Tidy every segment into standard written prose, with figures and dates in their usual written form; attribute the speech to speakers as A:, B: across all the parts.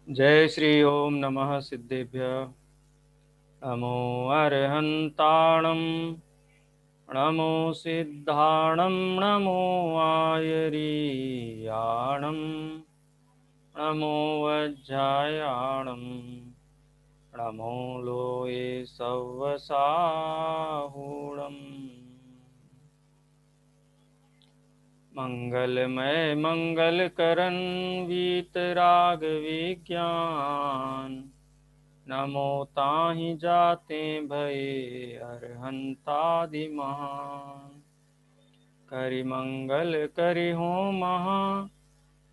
A: जय श्री ओम नमः सिद्धेभ्य। नमो अर्हन्ताणं नमो सिद्धाणं नमो आयरीयाणं नमो वज्रायाणं नमो लोये सव्वसाहूणम्। मंगलमय मंगलकरण वीतराग विज्ञान नमो ताहि जाते भये अरहंतादि महान। करि मंगल करि हो महा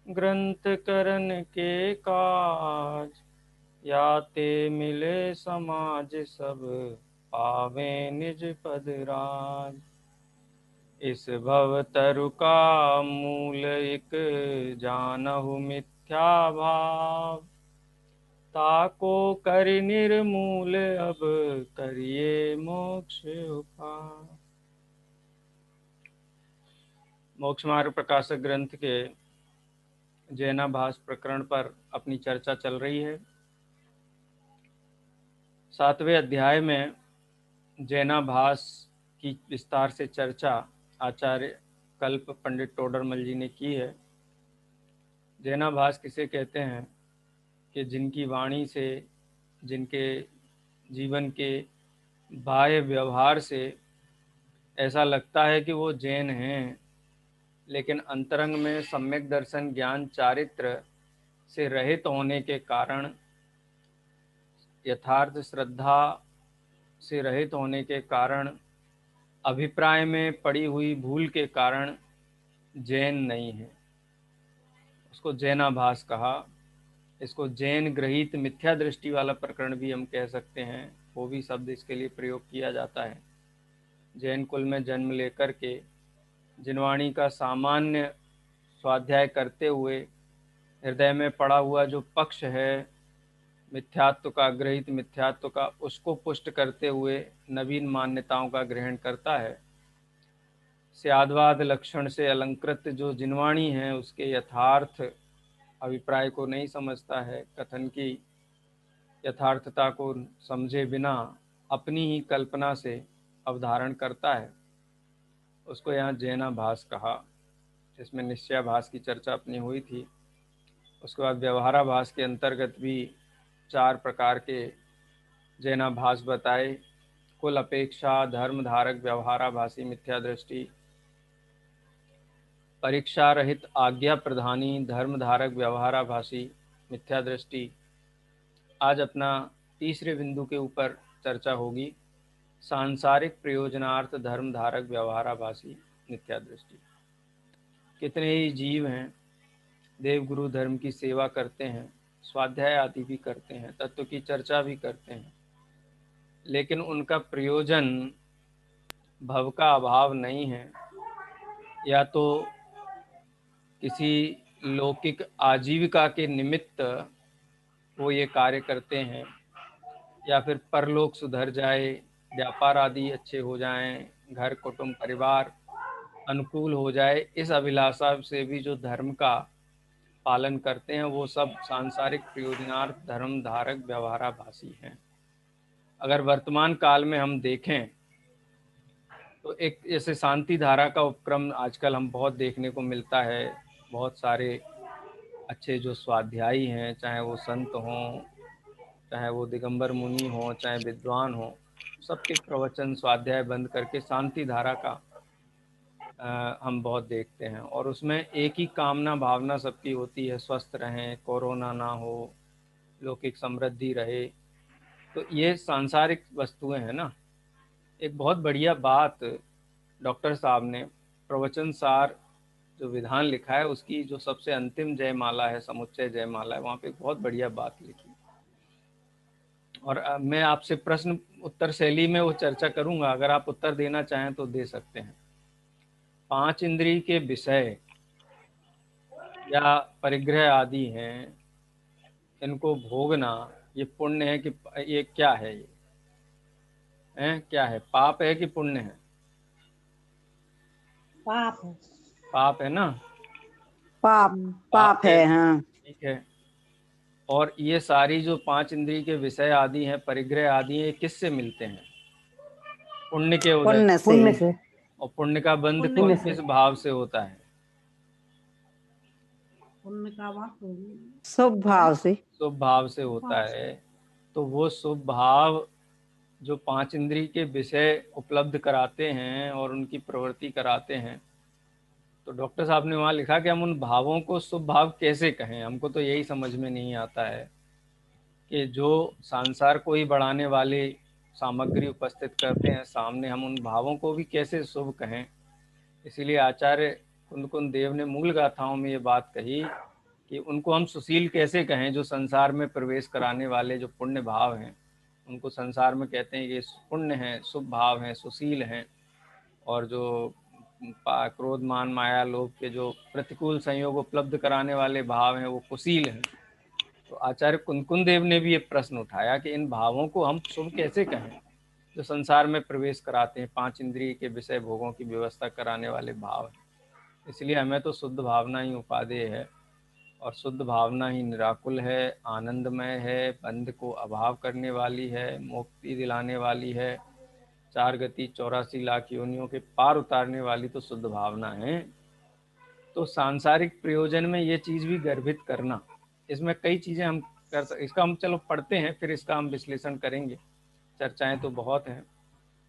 A: ग्रंथ करन के काज याते मिले समाज सब पावे निज पद राज। इस भव तरु का मूल एक जानहु मिथ्या भाव ताको करि निर्मूल अब करिए मोक्ष उपाय। मोक्ष मार्ग प्रकाशक ग्रंथ के जैनाभास प्रकरण पर अपनी चर्चा चल रही है। 7वें अध्याय में जैनाभास की विस्तार से चर्चा आचार्य कल्प पंडित टोडरमल जी ने की है। जैनाभास किसे कहते हैं कि जिनकी वाणी से, जिनके जीवन के बाह्य व्यवहार से ऐसा लगता है कि वो जैन हैं, लेकिन अंतरंग में सम्यक दर्शन ज्ञान चारित्र से रहित होने के कारण, यथार्थ श्रद्धा से रहित होने के कारण, अभिप्राय में पड़ी हुई भूल के कारण जैन नहीं है। उसको जैनाभास कहा। इसको जैन ग्रहित मिथ्या दृष्टि वाला प्रकरण भी हम कह सकते हैं, वो भी शब्द इसके लिए प्रयोग किया जाता है। जैन कुल में जन्म लेकर के जिनवाणी का सामान्य स्वाध्याय करते हुए हृदय में पड़ा हुआ जो पक्ष है मिथ्यात्व का, ग्रहित मिथ्यात्व का, उसको पुष्ट करते हुए नवीन मान्यताओं का ग्रहण करता है। स्याद्वाद लक्षण से अलंकृत जो जिनवाणी है उसके यथार्थ अभिप्राय को नहीं समझता है, कथन की यथार्थता को समझे बिना अपनी ही कल्पना से अवधारण करता है, उसको यहाँ जैनाभास कहा। जिसमें निश्चयाभास की चर्चा अपनी हुई थी। उसके बाद व्यवहाराभास के अंतर्गत भी 4 प्रकार के जैनाभास बताए। कुल अपेक्षा, धर्म धारक व्यवहाराभासी मिथ्या दृष्टि, परीक्षा रहित आज्ञा प्रधानी धर्म धारक व्यवहाराभासी मिथ्या दृष्टि। आज अपना तीसरे बिंदु के ऊपर चर्चा होगी, सांसारिक प्रयोजनार्थ धर्म धारक व्यवहाराभासी मिथ्या दृष्टि। कितने ही जीव हैं, देवगुरु धर्म की सेवा करते हैं, स्वाध्याय आदि भी करते हैं, तत्व की चर्चा भी करते हैं, लेकिन उनका प्रयोजन भव का अभाव नहीं है, या तो किसी लौकिक आजीविका के निमित्त वो ये कार्य करते हैं, या फिर परलोक सुधर जाए, व्यापार आदि अच्छे हो जाएं, घर कुटुंब परिवार अनुकूल हो जाए, इस अभिलाषा से भी जो धर्म का पालन करते हैं वो सब सांसारिक प्रयोजनार्थ धर्म धारक व्यवहाराभासी हैं। अगर वर्तमान काल में हम देखें तो एक जैसे शांति धारा का उपक्रम आजकल हम बहुत देखने को मिलता है। बहुत सारे अच्छे जो स्वाध्यायी हैं, चाहे वो संत हों, चाहे वो दिगंबर मुनि हों, चाहे विद्वान हों, सबके प्रवचन स्वाध्याय बंद करके शांति धारा का हम बहुत देखते हैं। और उसमें एक ही कामना भावना सबकी होती है, स्वस्थ रहें, कोरोना ना हो, लौकिक समृद्धि रहे। तो ये सांसारिक वस्तुएं हैं ना। एक बहुत बढ़िया बात डॉक्टर साहब ने प्रवचन सार जो विधान लिखा है उसकी जो सबसे अंतिम जयमाला है, समुच्चय जयमाला है, वहाँ पे एक बहुत बढ़िया बात लिखी। और मैं आपसे प्रश्न उत्तर शैली में वो चर्चा करूंगा, अगर आप उत्तर देना चाहें तो दे सकते हैं। 5 इंद्रिय के विषय या परिग्रह आदि हैं, इनको भोगना ये पुण्य है कि ये क्या है? ये है क्या है, पाप है कि पुण्य है?
B: पाप है।
A: पाप है ना।
B: पाप
A: पाप
B: पाप
A: है,
B: है, हाँ।
A: ठीक है। और ये सारी जो 5 इंद्रिय के विषय आदि हैं, परिग्रह आदि हैं, ये किससे मिलते हैं? पुण्य के उदय।
B: पुण्य से।
A: और पुण्य का बंध
B: पुण्य से।
A: किस भाव से होता है?
C: पुण्य का
B: शुभ भाव से।
A: शुभ भाव से होता है। तो वो शुभ भाव जो 5 इंद्रिय के विषय उपलब्ध कराते हैं और उनकी प्रवृत्ति कराते हैं, तो डॉक्टर साहब ने वहाँ लिखा कि हम उन भावों को शुभ भाव कैसे कहें। हमको तो यही समझ में नहीं आता है कि जो संसार को ही बढ़ाने वाली सामग्री उपस्थित करते हैं सामने, हम उन भावों को भी कैसे शुभ कहें। इसीलिए आचार्य कुंद देव ने मूल गाथाओं में ये बात कही कि उनको हम सुशील कैसे कहें। जो संसार में प्रवेश कराने वाले जो पुण्य भाव हैं, उनको संसार में कहते हैं कि पुण्य हैं, शुभ भाव हैं, सुशील हैं। और जो क्रोध मान माया लोभ के जो प्रतिकूल संयोग उपलब्ध कराने वाले भाव हैं, वो कुशील हैं। तो आचार्य कुंद देव ने भी ये प्रश्न उठाया कि इन भावों को हम शुभ कैसे कहें, जो संसार में प्रवेश कराते हैं, 5 इंद्रिय के विषय भोगों की व्यवस्था कराने वाले भाव हैं। इसलिए हमें तो शुद्ध भावना ही उपादेय है, और शुद्ध भावना ही निराकुल है, आनंदमय है, बंध को अभाव करने वाली है, मुक्ति दिलाने वाली है, 4 गति 84 लाख योनियों के पार उतारने वाली तो शुद्ध भावना है। तो सांसारिक प्रयोजन में ये चीज़ भी गर्भित करना, इसमें कई चीज़ें हम कर सकते। इसका हम चलो पढ़ते हैं, फिर इसका हम विश्लेषण करेंगे। चर्चाएं तो बहुत हैं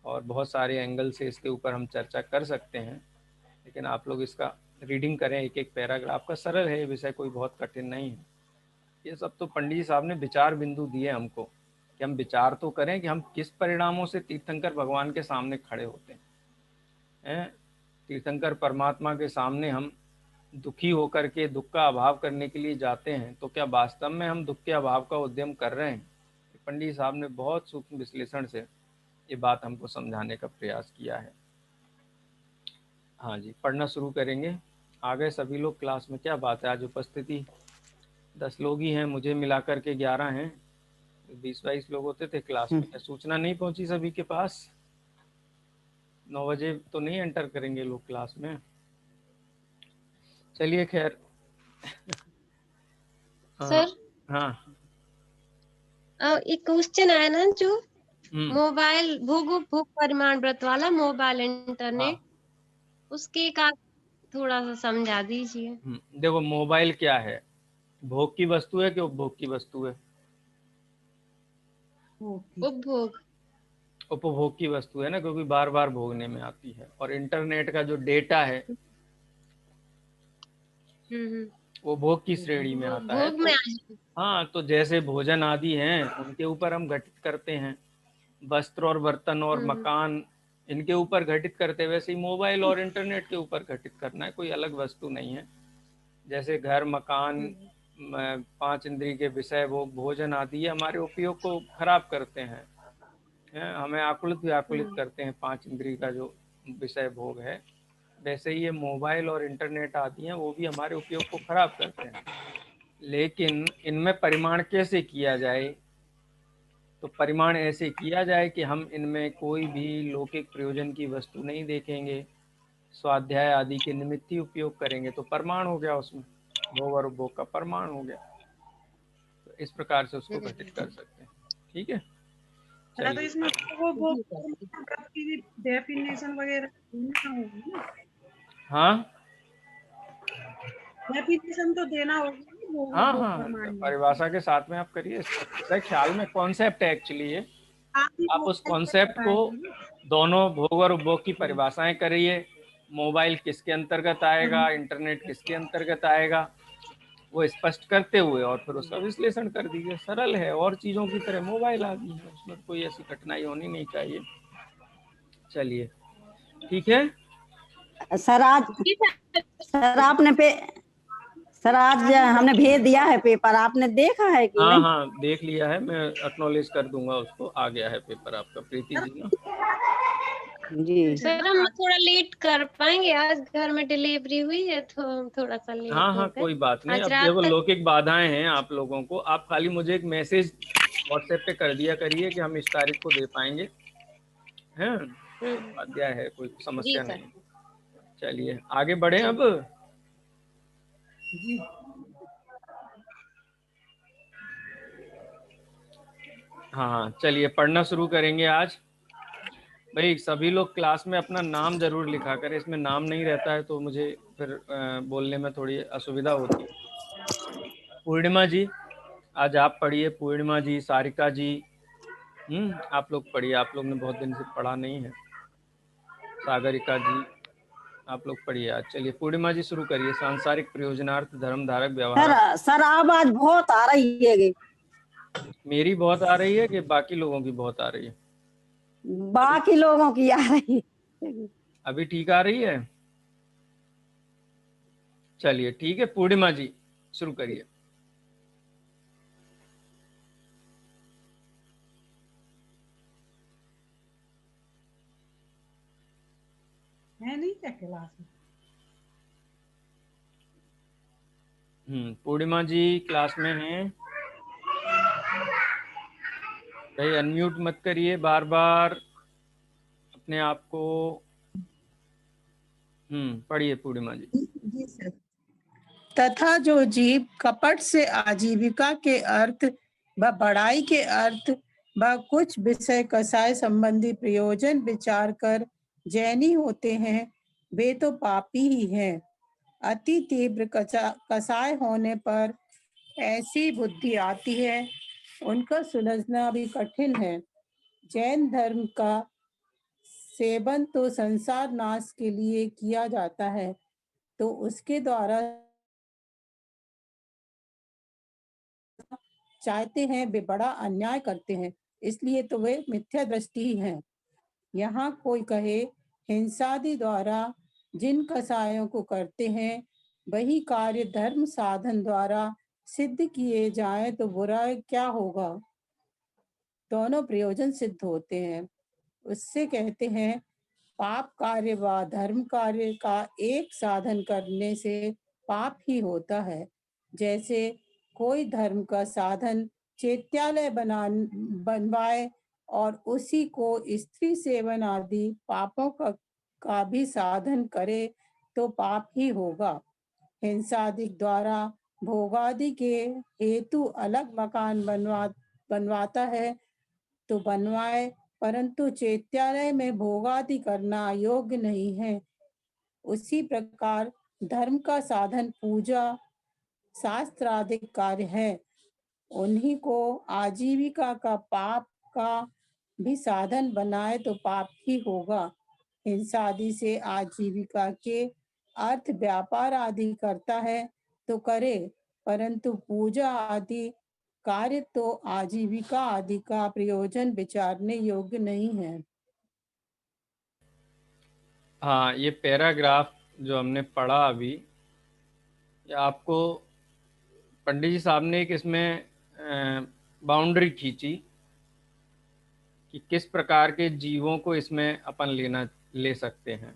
A: और बहुत सारे एंगल से इसके ऊपर हम चर्चा कर सकते हैं, लेकिन आप लोग इसका रीडिंग करें, एक एक पैराग्राफ का। सरल है ये विषय, कोई बहुत कठिन नहीं है। ये सब तो पंडित जी साहब ने विचार बिंदु दिए हमको कि हम विचार तो करें कि हम किस परिणामों से तीर्थंकर भगवान के सामने खड़े होते हैं। तीर्थंकर परमात्मा के सामने हम दुखी होकर के दुख का अभाव करने के लिए जाते हैं, तो क्या वास्तव में हम दुख के अभाव का उद्यम कर रहे हैं? पंडित साहब ने बहुत सूक्ष्म विश्लेषण से ये बात हमको समझाने का प्रयास किया है। हाँ जी, पढ़ना शुरू करेंगे। आ गए सभी लोग क्लास में? क्या बात है, आज उपस्थिति 10 लोग ही हैं, मुझे मिलाकर के 11 हैं। 20-22 लोग होते थे क्लास में। क्या सूचना नहीं पहुंची सभी के पास? 9 बजे तो नहीं एंटर करेंगे लोग क्लास में? चलिए खैर।
D: सर,
A: हाँ,
D: एक क्वेश्चन आया ना, जो मोबाइल भोग परिमाण व्रत वाला मोबाइल इंटरनेट, उसके का थोड़ा सा समझा दीजिए।
A: देखो मोबाइल क्या है, भोग की वस्तु है कि उपभोग की वस्तु है?
D: उपभोग।
A: उपभोग की वस्तु है ना, क्योंकि बार बार भोगने में आती है। और इंटरनेट का जो डेटा है वो भोग की श्रेणी में आता है।
D: भोग में
A: हाँ, तो जैसे भोजन आदि हैं उनके ऊपर हम घटित करते हैं, वस्त्र और बर्तन और मकान इनके ऊपर घटित करते, वैसे ही मोबाइल और इंटरनेट के ऊपर घटित करना है, कोई अलग वस्तु नहीं है। जैसे घर मकान 5 इंद्रिय के विषय वो भोजन आदि हमारे उपयोग को खराब करते हैं, हमें आकुलित व्याकुलित करते हैं। 5 इंद्रिय का जो विषय भोग है, वैसे ही ये मोबाइल और इंटरनेट आदि हैं वो भी हमारे उपयोग को खराब करते हैं। लेकिन इनमें परिमाण कैसे किया जाए? तो परिमाण ऐसे किया जाए कि हम इनमें कोई भी लौकिक प्रयोजन की वस्तु नहीं देखेंगे, स्वाध्याय आदि के निमित्त ही उपयोग करेंगे, तो परिमाण हो गया, उसमें भोग और उपभोग का परिमाण हो गया। तो इस प्रकार से उसको घटित कर सकते हैं। ठीक है,
C: तो इसमें वो की डेफिनेशन वगैरह होगी ना?
A: हाँ
C: डेफिनेशन तो देना होगा।
A: हाँ हाँ, परिभाषा के साथ में आप करिए। ख्याल में कॉन्सेप्ट है एक्चुअली ये। आप उस कॉन्सेप्ट को दोनों भोग और उपभोग की परिभाषाएं करिए। मोबाइल किसके अंतर्गत आएगा, इंटरनेट किसके अंतर्गत आएगा, वो स्पष्ट करते हुए और फिर उसका विश्लेषण कर दीजिए। सरल है, और चीज़ों की तरह मोबाइल आ गई है, उसमें कोई ऐसी कठिनाई होनी नहीं चाहिए। चलिए ठीक है
B: सर। आज हमने भेज दिया है पेपर, आपने देखा है कि नहीं?
A: हाँ, देख लिया है, मैं एक्नॉलेज कर दूंगा उसको। आ गया है पेपर आपका, प्रीति जी ना?
B: जी
D: सर, हम थोड़ा लेट कर पाएंगे, आज घर में डिलीवरी हुई है तो थोड़ा सा लेट हो
A: हाँ, कोई बात नहीं। अब देखो लौकिक बाधाएं हैं आप लोगों को, आप खाली मुझे एक मैसेज व्हाट्सएप पे कर दिया करिए कि हम इस तारीख को दे पाएंगे, हैं? अध्याय है, कोई समस्या नहीं। चलिए आगे बढ़े अब। हाँ चलिए पढ़ना शुरू करेंगे आज। भाई सभी लोग क्लास में अपना नाम जरूर लिखा करें, इसमें नाम नहीं रहता है तो मुझे फिर बोलने में थोड़ी असुविधा होती है। पूर्णिमा जी आज आप पढ़िए, पूर्णिमा जी, सारिका जी, आप लोग पढ़िए, आप लोग ने बहुत दिन से पढ़ा नहीं है। सागरिका जी आप लोग पढ़िए आज। चलिए पूर्णिमा जी शुरू करिए। सांसारिक प्रयोजनार्थ धर्म धारक व्यवहार।
B: सर आवाज बहुत आ रही है।
A: मेरी बहुत आ रही है कि बाकी लोगों की बहुत आ रही है?
B: बाकी लोगों की आ रही है।
A: अभी ठीक आ रही है? चलिए ठीक है, पूर्णिमा जी शुरू करिए।
C: है नहीं क्या क्लास में?
A: पूर्णिमा जी क्लास में हैं? भाई अनम्यूट मत करिए बार बार अपने आप को। पढ़िए पूर्णिमा जी।
E: जी सर। तथा जो जीव कपट से आजीविका के अर्थ व बढ़ाई के अर्थ व कुछ विषय कसाय संबंधी प्रयोजन विचार कर जैनी होते हैं, वे तो पापी ही हैं। अति तीव्र कसाय होने पर ऐसी बुद्धि आती है, उनका सुलझना भी कठिन है। जैन धर्म का सेवन तो संसार नाश के लिए किया जाता है, तो उसके द्वारा चाहते हैं वे बड़ा अन्याय करते हैं, इसलिए तो वे मिथ्या दृष्टि ही हैं। यहाँ कोई कहे हिंसादि द्वारा जिन कसायों को करते हैं, वही कार्य धर्म साधन द्वारा सिद्ध किए जाए तो बुरा क्या होगा? दोनों प्रयोजन सिद्ध होते हैं। उससे कहते हैं पाप कार्य व धर्म कार्य का एक साधन करने से पाप ही होता है। जैसे कोई धर्म का साधन चैत्यालय बनवाए और उसी को स्त्री सेवन आदि पापों का भी साधन करे तो पाप ही होगा। हिंसादि द्वारा भोगादि के हेतु अलग मकान बनवाता है तो बनवाए, परंतु चैत्यालय में भोगादि करना योग्य नहीं है। उसी प्रकार धर्म का साधन पूजा शास्त्रादिक कार्य है, उन्हीं को आजीविका का पाप का भी साधन बनाए तो पाप ही होगा। हिंसादि से आजीविका के अर्थ व्यापार आदि करता है तो करे, परंतु पूजा आदि कार्य तो आजीविका आदि का प्रयोजन विचारने योग्य नहीं है।
A: हाँ ये पैराग्राफ जो हमने पढ़ा अभी, आपको पंडित जी साहब ने एक इसमें बाउंड्री खींची कि किस प्रकार के जीवों को इसमें अपन ले सकते हैं।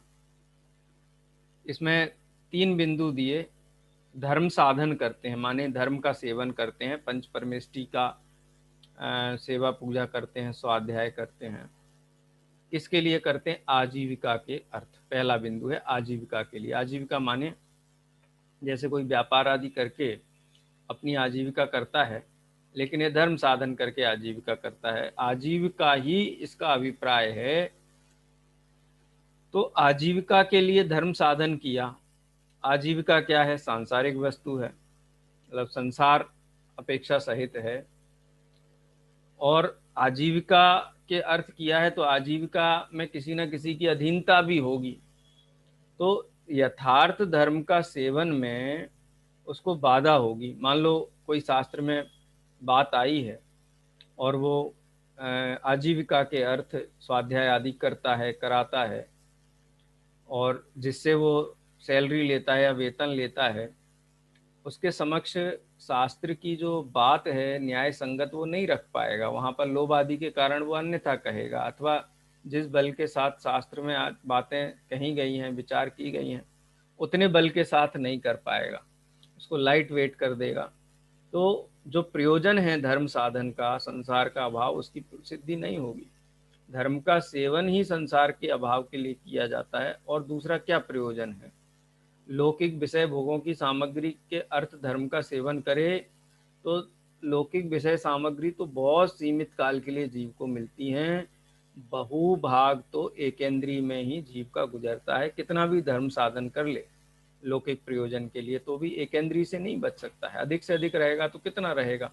A: इसमें 3 बिंदु दिए। धर्म साधन करते हैं, माने धर्म का सेवन करते हैं, पंच परमेष्टि का सेवा पूजा करते हैं, स्वाध्याय करते हैं। किसके लिए करते हैं? आजीविका के अर्थ। पहला बिंदु है आजीविका के लिए। आजीविका माने जैसे कोई व्यापार आदि करके अपनी आजीविका करता है, लेकिन ये धर्म साधन करके आजीविका करता है। आजीविका ही इसका अभिप्राय है। तो आजीविका के लिए धर्म साधन किया। आजीविका क्या है? सांसारिक वस्तु है, मतलब संसार अपेक्षा सहित है। और आजीविका के अर्थ किया है तो आजीविका में किसी न किसी की अधीनता भी होगी। तो यथार्थ धर्म का सेवन में उसको बाधा होगी। मान लो कोई शास्त्र में बात आई है और वो आजीविका के अर्थ स्वाध्याय आदि करता है, कराता है, और जिससे वो सैलरी लेता है या वेतन लेता है, उसके समक्ष शास्त्र की जो बात है न्याय संगत वो नहीं रख पाएगा। वहाँ पर लोभ आदि के कारण वो अन्यथा कहेगा, अथवा जिस बल के साथ शास्त्र में बातें कही गई हैं, विचार की गई हैं, उतने बल के साथ नहीं कर पाएगा, उसको लाइट वेट कर देगा। तो जो प्रयोजन है धर्म साधन का, संसार का अभाव, उसकी सिद्धि नहीं होगी। धर्म का सेवन ही संसार के अभाव के लिए किया जाता है। और दूसरा क्या प्रयोजन है? लौकिक विषय भोगों की सामग्री के अर्थ धर्म का सेवन करे तो लौकिक विषय सामग्री तो बहुत सीमित काल के लिए जीव को मिलती हैं, बहुभाग तो एकेंद्रीय में ही जीव का गुजरता है। कितना भी धर्म साधन कर ले लौकिक प्रयोजन के लिए तो भी एकेंद्रीय से नहीं बच सकता है। अधिक से अधिक रहेगा तो कितना रहेगा,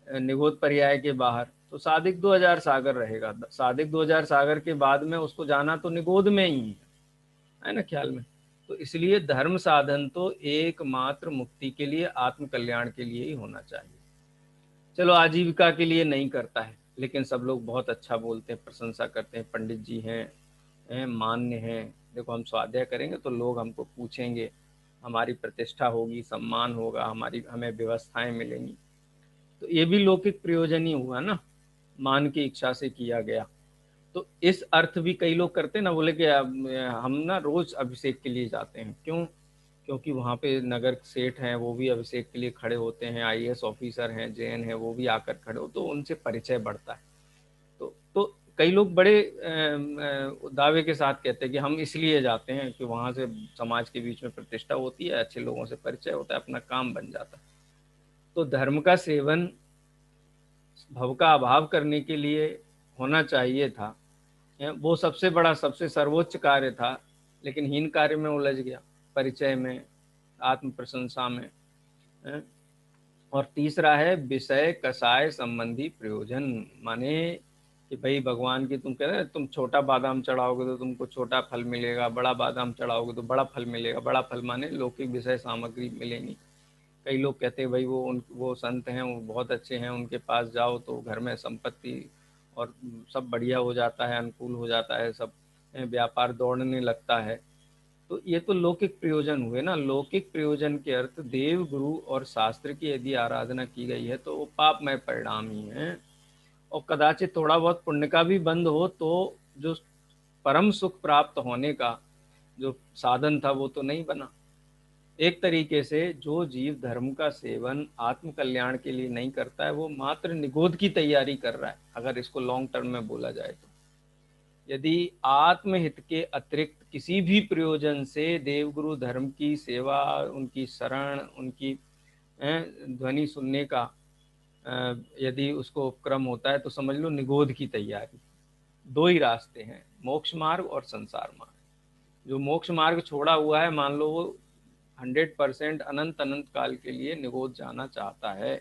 A: निगोद पर्याय के बाहर तो साधिक 2000 सागर रहेगा। साधिक 2000 सागर के बाद में उसको जाना तो निगोद में ही है ना, ख्याल में। तो इसलिए धर्म साधन तो एकमात्र मुक्ति के लिए, आत्म कल्याण के लिए ही होना चाहिए। चलो आजीविका के लिए नहीं करता है, लेकिन सब लोग बहुत अच्छा बोलते हैं, प्रशंसा करते हैं, पंडित जी हैं, मान्य हैं। देखो हम स्वाध्याय करेंगे तो लोग हमको पूछेंगे, हमारी प्रतिष्ठा होगी, सम्मान होगा, हमें व्यवस्थाएं मिलेंगी। तो ये भी लौकिक प्रयोजन ही हुआ ना, मान की इच्छा से किया गया। तो इस अर्थ भी कई लोग करते हैं ना, बोले कि हम ना रोज अभिषेक के लिए जाते हैं। क्यों? क्योंकि वहाँ पे नगर सेठ हैं, वो भी अभिषेक के लिए खड़े होते हैं, आईएएस ऑफिसर हैं, जैन हैं, वो भी आकर खड़े हो, तो उनसे परिचय बढ़ता है। तो कई लोग बड़े दावे के साथ कहते हैं कि हम इसलिए जाते हैं कि वहाँ से समाज के बीच में प्रतिष्ठा होती है, अच्छे लोगों से परिचय होता है, अपना काम बन जाता है। तो धर्म का सेवन भव का अभाव करने के लिए होना चाहिए था, वो सबसे बड़ा, सबसे सर्वोच्च कार्य था, लेकिन हीन कार्य में उलझ गया, परिचय में, आत्म प्रशंसा में। और तीसरा है विषय कसाय संबंधी प्रयोजन, माने कि भाई भगवान की, तुम कह रहे तुम छोटा बादाम चढ़ाओगे तो तुमको छोटा फल मिलेगा, बड़ा बादाम चढ़ाओगे तो बड़ा फल मिलेगा। बड़ा फल माने लौकिक विषय सामग्री मिलेंगी। कई लोग कहते हैं भाई वो संत हैं, वो बहुत अच्छे हैं, उनके पास जाओ तो घर में संपत्ति और सब बढ़िया हो जाता है, अनुकूल हो जाता है, सब व्यापार दौड़ने लगता है। तो ये तो लौकिक प्रयोजन हुए ना। लौकिक प्रयोजन के अर्थ देव, गुरु और शास्त्र की यदि आराधना की गई है तो वो पापमय परिणाम ही है। और कदाचित थोड़ा बहुत पुण्य का भी बंद हो तो जो परम सुख प्राप्त होने का जो साधन था वो तो नहीं बना। एक तरीके से जो जीव धर्म का सेवन आत्म कल्याण के लिए नहीं करता है, वो मात्र निगोद की तैयारी कर रहा है, अगर इसको लॉन्ग टर्म में बोला जाए तो। यदि आत्महित के अतिरिक्त किसी भी प्रयोजन से देवगुरु धर्म की सेवा, उनकी शरण, उनकी ध्वनि सुनने का यदि उसको उपक्रम होता है तो समझ लो निगोद की तैयारी। दो ही रास्ते हैं, मोक्ष मार्ग और संसार मार्ग। जो मोक्ष मार्ग छोड़ा हुआ है, मान लो वो 100% अनंत अनंत काल के लिए निगोद जाना चाहता है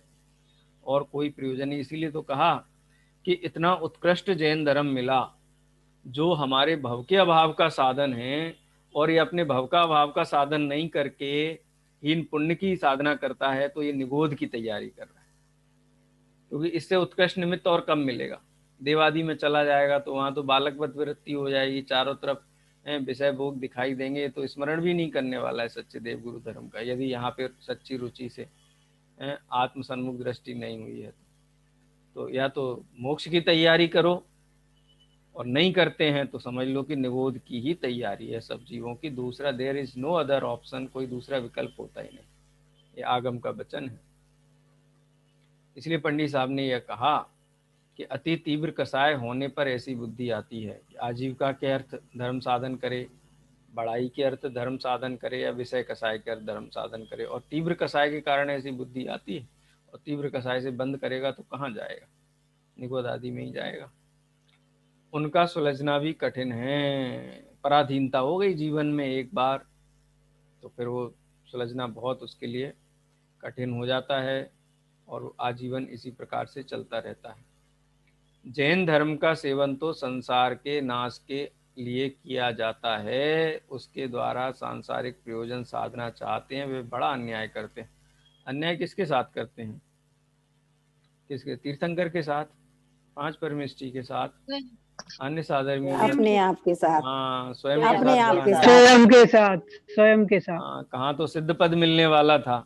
A: और कोई प्रयोजन नहीं। इसीलिए तो कहा कि इतना उत्कृष्ट जैन धर्म मिला जो हमारे भव के अभाव का साधन है, और ये अपने भव का अभाव का साधन नहीं करके हीन पुण्य की साधना करता है, तो ये निगोद की तैयारी कर रहा है। क्योंकि इससे उत्कृष्ट निमित्त और कम मिलेगा। देवादि में चला जाएगा तो वहाँ तो बालकवत वृत्ति हो जाएगी, चारों तरफ विषय भोग दिखाई देंगे, तो स्मरण भी नहीं करने वाला है सच्चे देव गुरु धर्म का, यदि यहाँ पे सच्ची रुचि से आत्म सन्मुख दृष्टि नहीं हुई है। तो या तो मोक्ष की तैयारी करो, और नहीं करते हैं तो समझ लो कि निगोद की ही तैयारी है सब जीवों की। दूसरा there is no other option, कोई दूसरा विकल्प होता ही नहीं। ये आगम का वचन है। इसलिए पंडित साहब ने यह कहा कि अति तीव्र कसाय होने पर ऐसी बुद्धि आती है कि आजीविका के अर्थ धर्म साधन करे, बड़ाई के अर्थ धर्म साधन करे, या विषय कसाय के अर्थ धर्म साधन करे। और तीव्र कसाय के कारण ऐसी बुद्धि आती है, और तीव्र कसाय से बंद करेगा तो कहाँ जाएगा, निगोद आदि में ही जाएगा। उनका सुलझना भी कठिन है। पराधीनता हो गई जीवन में एक बार तो फिर वो सुलझना बहुत उसके लिए कठिन हो जाता है, और आजीवन इसी प्रकार से चलता रहता है। जैन धर्म का सेवन तो संसार के नाश के लिए किया जाता है, उसके द्वारा सांसारिक प्रयोजन साधना चाहते हैं, वे बड़ा अन्याय करते हैं। अन्याय किसके साथ करते हैं? किसके? तीर्थंकर के साथ, पांच परमेष्ठी के साथ, अन्य साधर्मी,
B: अपने आप के साथ,
A: हाँ स्वयं
B: अपने आप के साथ,
F: स्वयं के साथ, स्वयं के साथ।
A: हाँ, कहाँ तो सिद्ध पद मिलने वाला था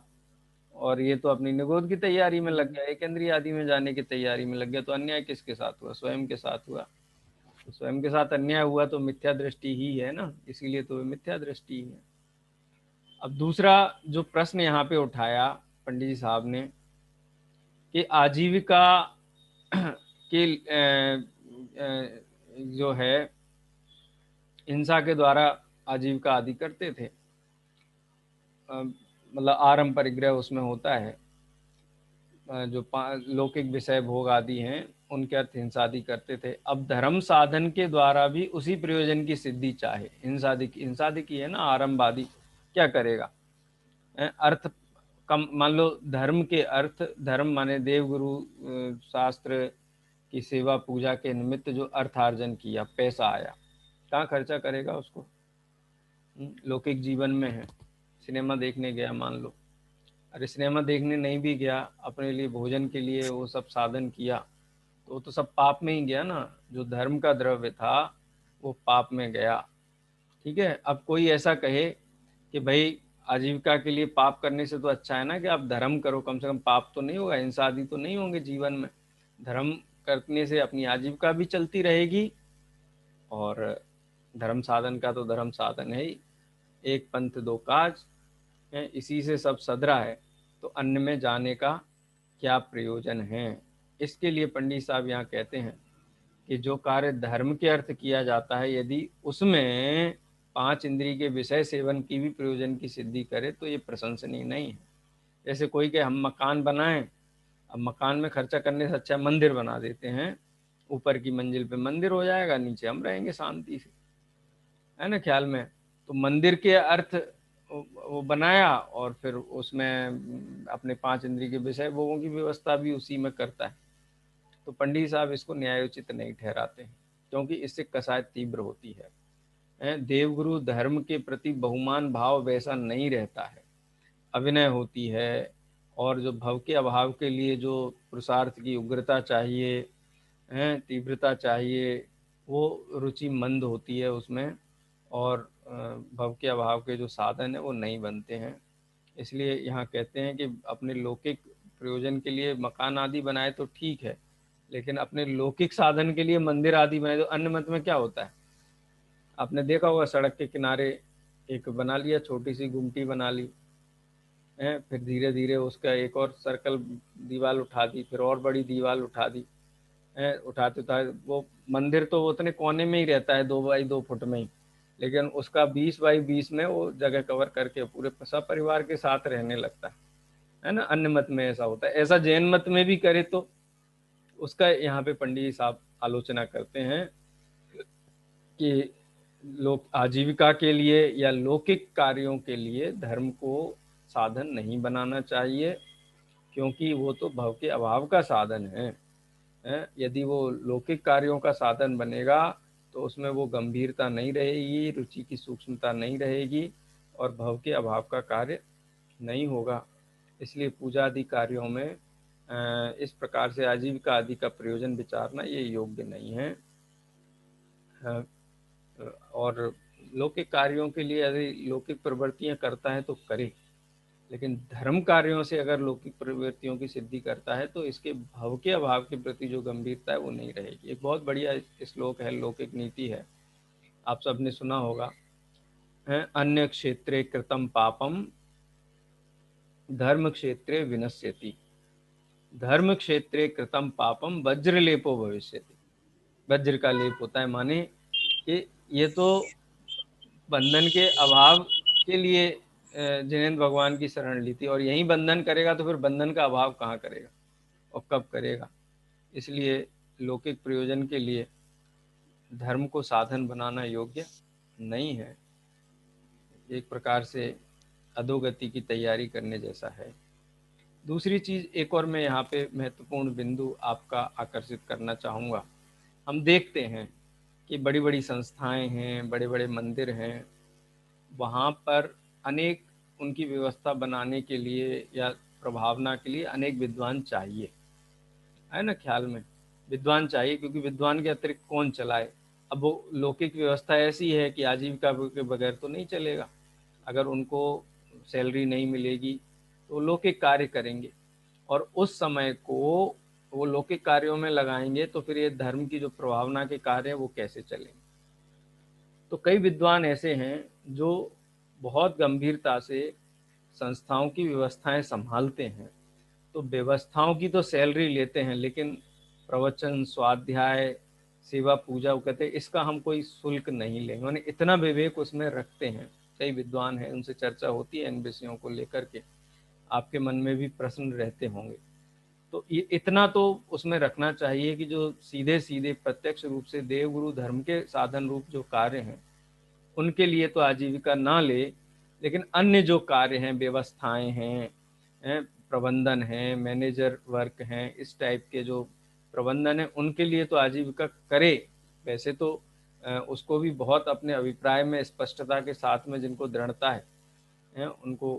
A: और ये तो अपनी निगोद की तैयारी में लग गया, एकेंद्रीय आदि में जाने की तैयारी में लग गया। तो अन्याय किसके साथ हुआ? स्वयं के साथ हुआ। तो स्वयं के साथ अन्याय हुआ तो मिथ्या दृष्टि ही है ना, इसीलिए तो मिथ्या दृष्टि ही है। अब दूसरा जो प्रश्न यहाँ पे उठाया पंडित जी साहब ने कि आजीविका के जो है हिंसा के द्वारा आजीविका आदि करते थे, मतलब आरंभ परिग्रह उसमें होता है। जो लौकिक विषय भोग आदि हैं उनके अर्थ हिंसादि करते थे। अब धर्म साधन के द्वारा भी उसी प्रयोजन की सिद्धि चाहे, हिंसादि की है ना आरंभवादी, क्या करेगा? अर्थ कम, मान लो धर्म के अर्थ, धर्म माने देवगुरु शास्त्र की सेवा पूजा के निमित्त जो अर्थार्जन किया, पैसा आया, कहाँ खर्चा करेगा उसको? लौकिक जीवन में है, सिनेमा देखने गया मान लो, अरे सिनेमा देखने नहीं भी गया, अपने लिए भोजन के लिए वो सब साधन किया, तो वो तो सब पाप में ही गया ना। जो धर्म का द्रव्य था वो पाप में गया। ठीक है, अब कोई ऐसा कहे कि भाई आजीविका के लिए पाप करने से तो अच्छा है ना कि आप धर्म करो, कम से कम पाप तो नहीं होगा, हिंसा आदि तो नहीं होंगे जीवन में। धर्म करने से अपनी आजीविका भी चलती रहेगी और धर्म साधन का तो धर्म साधन है ही, एक पंथ दो काज है, इसी से सब सदरा है, तो अन्य में जाने का क्या प्रयोजन है? इसके लिए पंडित साहब यहाँ कहते हैं कि जो कार्य धर्म के अर्थ किया जाता है, यदि उसमें 5 इंद्रिय के विषय सेवन की भी प्रयोजन की सिद्धि करे तो ये प्रशंसनीय नहीं है। जैसे कोई के हम मकान बनाएं, अब मकान में खर्चा करने से अच्छा मंदिर बना देते हैं, ऊपर की मंजिल पे मंदिर हो जाएगा, नीचे हम रहेंगे शांति से, है ना ख्याल में। तो मंदिर के अर्थ वो बनाया और फिर उसमें अपने 5 इंद्रिय के विषय भोगों की व्यवस्था भी उसी में करता है। तो पंडित साहब इसको न्यायोचित नहीं ठहराते हैं, क्योंकि इससे कसाय तीव्र होती है। देवगुरु धर्म के प्रति बहुमान भाव वैसा नहीं रहता है, अभिनय होती है, और जो भव के अभाव के लिए जो पुरुषार्थ की उग्रता चाहिए, तीव्रता चाहिए, वो रुचि मंद होती है उसमें, और भव के अभाव के जो साधन है वो नहीं बनते हैं। इसलिए यहाँ कहते हैं कि अपने लौकिक प्रयोजन के लिए मकान आदि बनाए तो ठीक है, लेकिन अपने लौकिक साधन के लिए मंदिर आदि बनाए तो अन्य मत में क्या होता है? आपने देखा होगा सड़क के किनारे एक बना लिया, छोटी सी गुमटी बना ली है, फिर धीरे धीरे उसका एक और सर्कल दीवार उठा दी, फिर और बड़ी दीवार उठा दी है, उठाते उठाते वो मंदिर तो उतने कोने में ही रहता है 2 बाई 2 फुट में ही, लेकिन उसका 20 बाई 20 में वो जगह कवर करके पूरे सब परिवार के साथ रहने लगता है ना। अन्य मत में ऐसा होता है, ऐसा जैन मत में भी करे तो उसका यहाँ पे पंडित साहब आलोचना करते हैं कि लोक आजीविका के लिए या लौकिक कार्यों के लिए धर्म को साधन नहीं बनाना चाहिए, क्योंकि वो तो भव के अभाव का साधन है। यदि वो लौकिक कार्यों का साधन बनेगा तो उसमें वो गंभीरता नहीं रहेगी, रुचि की सूक्ष्मता नहीं रहेगी, और भव के अभाव का कार्य नहीं होगा। इसलिए पूजा आदि कार्यों में इस प्रकार से आजीविका आदि का प्रयोजन विचारना ये योग्य नहीं है। और लौकिक कार्यों के लिए यदि लौकिक प्रवृत्तियां करता है तो करे, लेकिन धर्म कार्यों से अगर लौकिक प्रवृत्तियों की सिद्धि करता है तो इसके भव के अभाव के प्रति जो गंभीरता है वो नहीं रहेगी। एक बहुत बढ़िया श्लोक है, लौकिक नीति है, आप सबने सुना होगा, अन्य क्षेत्रे कृतम पापम धर्म क्षेत्रे विनश्यति, धर्म क्षेत्रे कृतम पापम वज्रलेपो भविष्यति। वज्र का लेप होता है, माने कि ये तो बंधन के अभाव के लिए जिनेंद्र भगवान की शरण ली थी, और यही बंधन करेगा तो फिर बंधन का अभाव कहाँ करेगा और कब करेगा? इसलिए लौकिक प्रयोजन के लिए धर्म को साधन बनाना योग्य नहीं है, एक प्रकार से अधोगति की तैयारी करने जैसा है। दूसरी चीज़ एक और मैं यहाँ पे महत्वपूर्ण बिंदु आपका आकर्षित करना चाहूँगा। हम देखते हैं कि बड़ी बड़ी संस्थाएं हैं, बड़े बड़े मंदिर हैं, वहाँ पर अनेक उनकी व्यवस्था बनाने के लिए या प्रभावना के लिए अनेक विद्वान चाहिए, है ना ख्याल में, विद्वान चाहिए, क्योंकि विद्वान के अतिरिक्त कौन चलाए? अब वो लौकिक व्यवस्था ऐसी है कि आजीविका के बगैर तो नहीं चलेगा, अगर उनको सैलरी नहीं मिलेगी तो लौकिक कार्य करेंगे, और उस समय को वो लौकिक कार्यों में लगाएंगे तो फिर ये धर्म की जो प्रभावना के कार्य हैं वो कैसे चलेंगे? तो कई विद्वान ऐसे हैं जो बहुत गंभीरता से संस्थाओं की व्यवस्थाएं संभालते हैं, तो व्यवस्थाओं की तो सैलरी लेते हैं, लेकिन प्रवचन, स्वाध्याय, सेवा पूजा, वो कहते हैं इसका हम कोई शुल्क नहीं लेंगे, माने इतना विवेक उसमें रखते हैं। कई विद्वान हैं, उनसे चर्चा होती है इन विषयों को लेकर के, आपके मन में भी प्रश्न रहते होंगे। तो इतना तो उसमें रखना चाहिए कि जो सीधे सीधे प्रत्यक्ष रूप से देवगुरु धर्म के साधन रूप जो कार्य हैं उनके लिए तो आजीविका ना ले, लेकिन अन्य जो कार्य हैं, व्यवस्थाएं हैं, प्रबंधन है, मैनेजर वर्क हैं, इस टाइप के जो प्रबंधन है उनके लिए तो आजीविका करे। वैसे तो उसको भी बहुत अपने अभिप्राय में स्पष्टता के साथ में जिनको दृढ़ता है उनको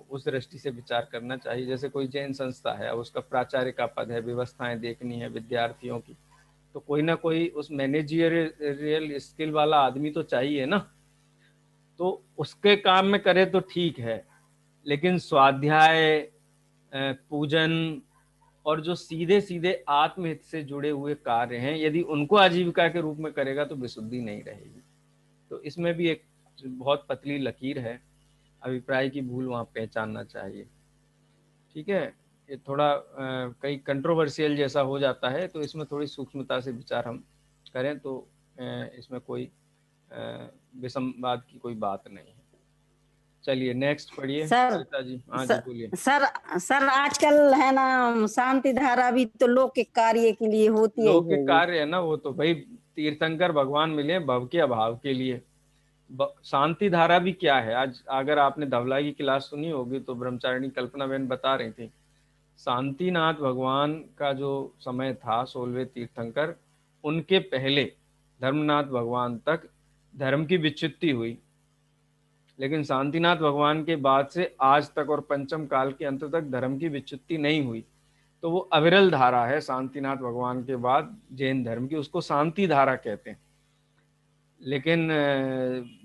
A: उस दृष्टि से विचार करना चाहिए। जैसे कोई जैन संस्था है, उसका प्राचार्य का पद है, व्यवस्थाएं देखनी है विद्यार्थियों की, तो कोई ना कोई उस मैनेजरियल स्किल वाला आदमी तो चाहिए ना, तो उसके काम में करे तो ठीक है। लेकिन स्वाध्याय, पूजन और जो सीधे सीधे आत्महित से जुड़े हुए कार्य हैं, यदि उनको आजीविका के रूप में करेगा तो विशुद्धि नहीं रहेगी। तो इसमें भी एक बहुत पतली लकीर है, अभिप्राय की भूल वहाँ पहचानना चाहिए। ठीक है, ये थोड़ा कई कंट्रोवर्शियल जैसा हो जाता है, तो इसमें थोड़ी सूक्ष्मता से विचार हम करें तो इसमें कोई विसंवाद की कोई बात नहीं है। चलिए नेक्स्ट पढ़िए
B: सर।
A: जी। हाँ जी बोलिए।
B: सर आजकल है ना शांति धारा भी तो लौकिक कार्य के लिए होती है।
A: लौकिक कार्य है ना, वो तो भाई तीर्थंकर भगवान मिले भव के अभाव के लिए। शांति धारा भी क्या है, आज अगर आपने धवला की क्लास सुनी होगी तो ब्रह्मचारिणी कल्पना बहन बता रही थी, शांतिनाथ भगवान का जो समय था 16वें तीर्थंकर, उनके पहले धर्मनाथ भगवान तक धर्म की विच्युति हुई, लेकिन शांतिनाथ भगवान के बाद से आज तक और पंचम काल के अंत तक धर्म की विच्युति नहीं हुई। तो वो अविरल धारा है शांतिनाथ भगवान के बाद जैन धर्म की, उसको शांति धारा कहते हैं। लेकिन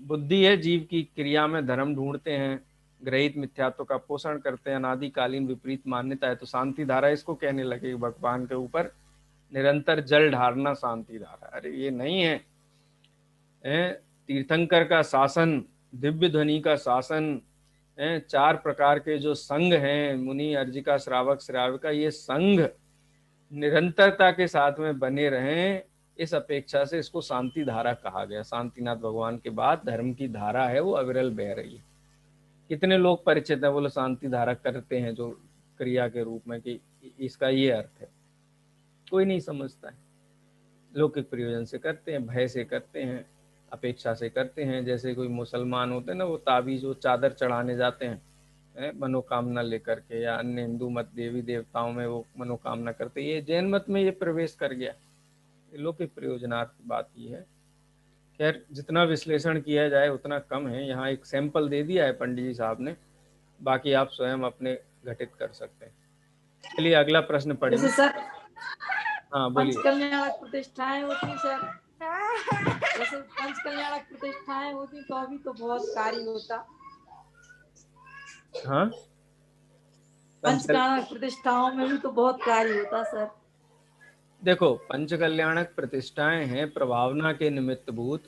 A: बुद्धि है जीव की, क्रिया में धर्म ढूंढते हैं, ग्रहित मिथ्यात्व का पोषण करते हैं, अनादिकालीन विपरीत मान्यता है, तो शांति धारा इसको कहने लगे। भगवान के ऊपर निरंतर जल ढारना शांति धारा, अरे ये नहीं है। तीर्थंकर का शासन, दिव्य ध्वनि का शासन, 4 प्रकार के जो संघ हैं, मुनि, अर्जिका, श्रावक, श्राविका, ये संघ निरंतरता के साथ में बने रहें, इस अपेक्षा से इसको शांति धारा कहा गया। शांतिनाथ भगवान के बाद धर्म की धारा है वो अविरल बह रही है। कितने लोग परिचित है बोले शांति धारा करते हैं जो क्रिया के रूप में, कि इसका ये अर्थ है, कोई नहीं समझता है। लौकिक प्रयोजन से करते हैं, भय से करते हैं, अपेक्षा से करते हैं। जैसे कोई मुसलमान होते हैं ना, वो ताबीज, वो चादर चढ़ाने जाते हैं मनोकामना लेकर के, या अन्य हिंदू मत देवी देवताओं में वो मनोकामना करते, ये जैन मत में ये प्रवेश कर गया। लौकिक प्रयोजनार्थ की बात ये है। खैर जितना विश्लेषण किया जाए उतना कम है, यहाँ एक सैंपल दे दिया है पंडित जी साहब ने, बाकी आप स्वयं अपने घटित कर सकते हैं। चलिए अगला प्रश्न पढ़िए
G: सर।
A: हाँ बोलिए।
G: पंचकल्याणक प्रतिष्ठाएं होती सर, जैसे पंचकल्याणक प्रतिष्ठाएं होती तो अभी तो बहुत कार्य होता।
A: हाँ,
G: पंचकल्याणक प्रतिष्ठाओं में भी तो बहुत कार्य होता सर।
A: देखो पंचकल्याणक प्रतिष्ठाएं हैं प्रभावना के निमित्त भूत,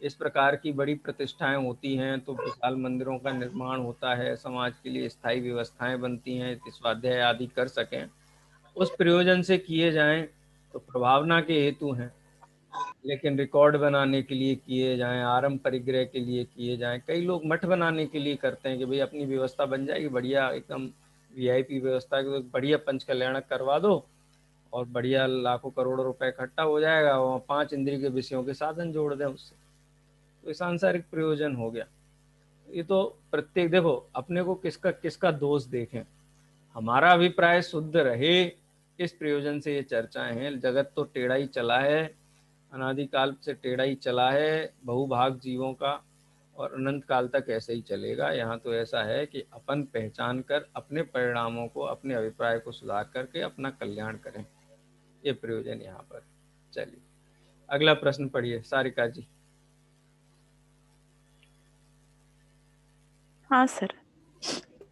A: इस प्रकार की बड़ी प्रतिष्ठाएं होती हैं तो विशाल मंदिरों का निर्माण होता है, समाज के लिए स्थायी व्यवस्थाएं बनती हैं, स्वाध्याय आदि कर सकें, उस प्रयोजन से किए जाएं तो प्रभावना के हेतु हैं। लेकिन रिकॉर्ड बनाने के लिए किए जाएं, आरंभ परिग्रह के लिए किए जाएं, कई लोग मठ बनाने के लिए करते हैं कि भाई अपनी व्यवस्था बन जाएगी बढ़िया, एकदम वीआईपी व्यवस्था, तो बढ़िया पंचकल्याणक करवा दो और बढ़िया लाखों करोड़ों रुपए इकट्ठा हो जाएगा, और 5 इंद्रिय के विषयों के साधन जोड़ दें उससे, तो ये सांसारिक प्रयोजन हो गया। ये तो प्रत्येक, देखो अपने को किसका किसका दोष देखें, हमारा अभिप्राय शुद्ध रहे इस प्रयोजन से ये चर्चाएं हैं। जगत तो टेढ़ा ही चला है, अनादिकाल से टेढ़ा ही चला है बहुभाग जीवों का, और अनंत काल तक ऐसे ही चलेगा। यहाँ तो ऐसा है कि अपन पहचान कर अपने परिणामों को, अपने अभिप्राय को सुधार करके अपना कल्याण करें, ये प्रयोजन यहाँ पर। चलिए अगला प्रश्न पढ़िए सारिका जी।
H: हाँ सर।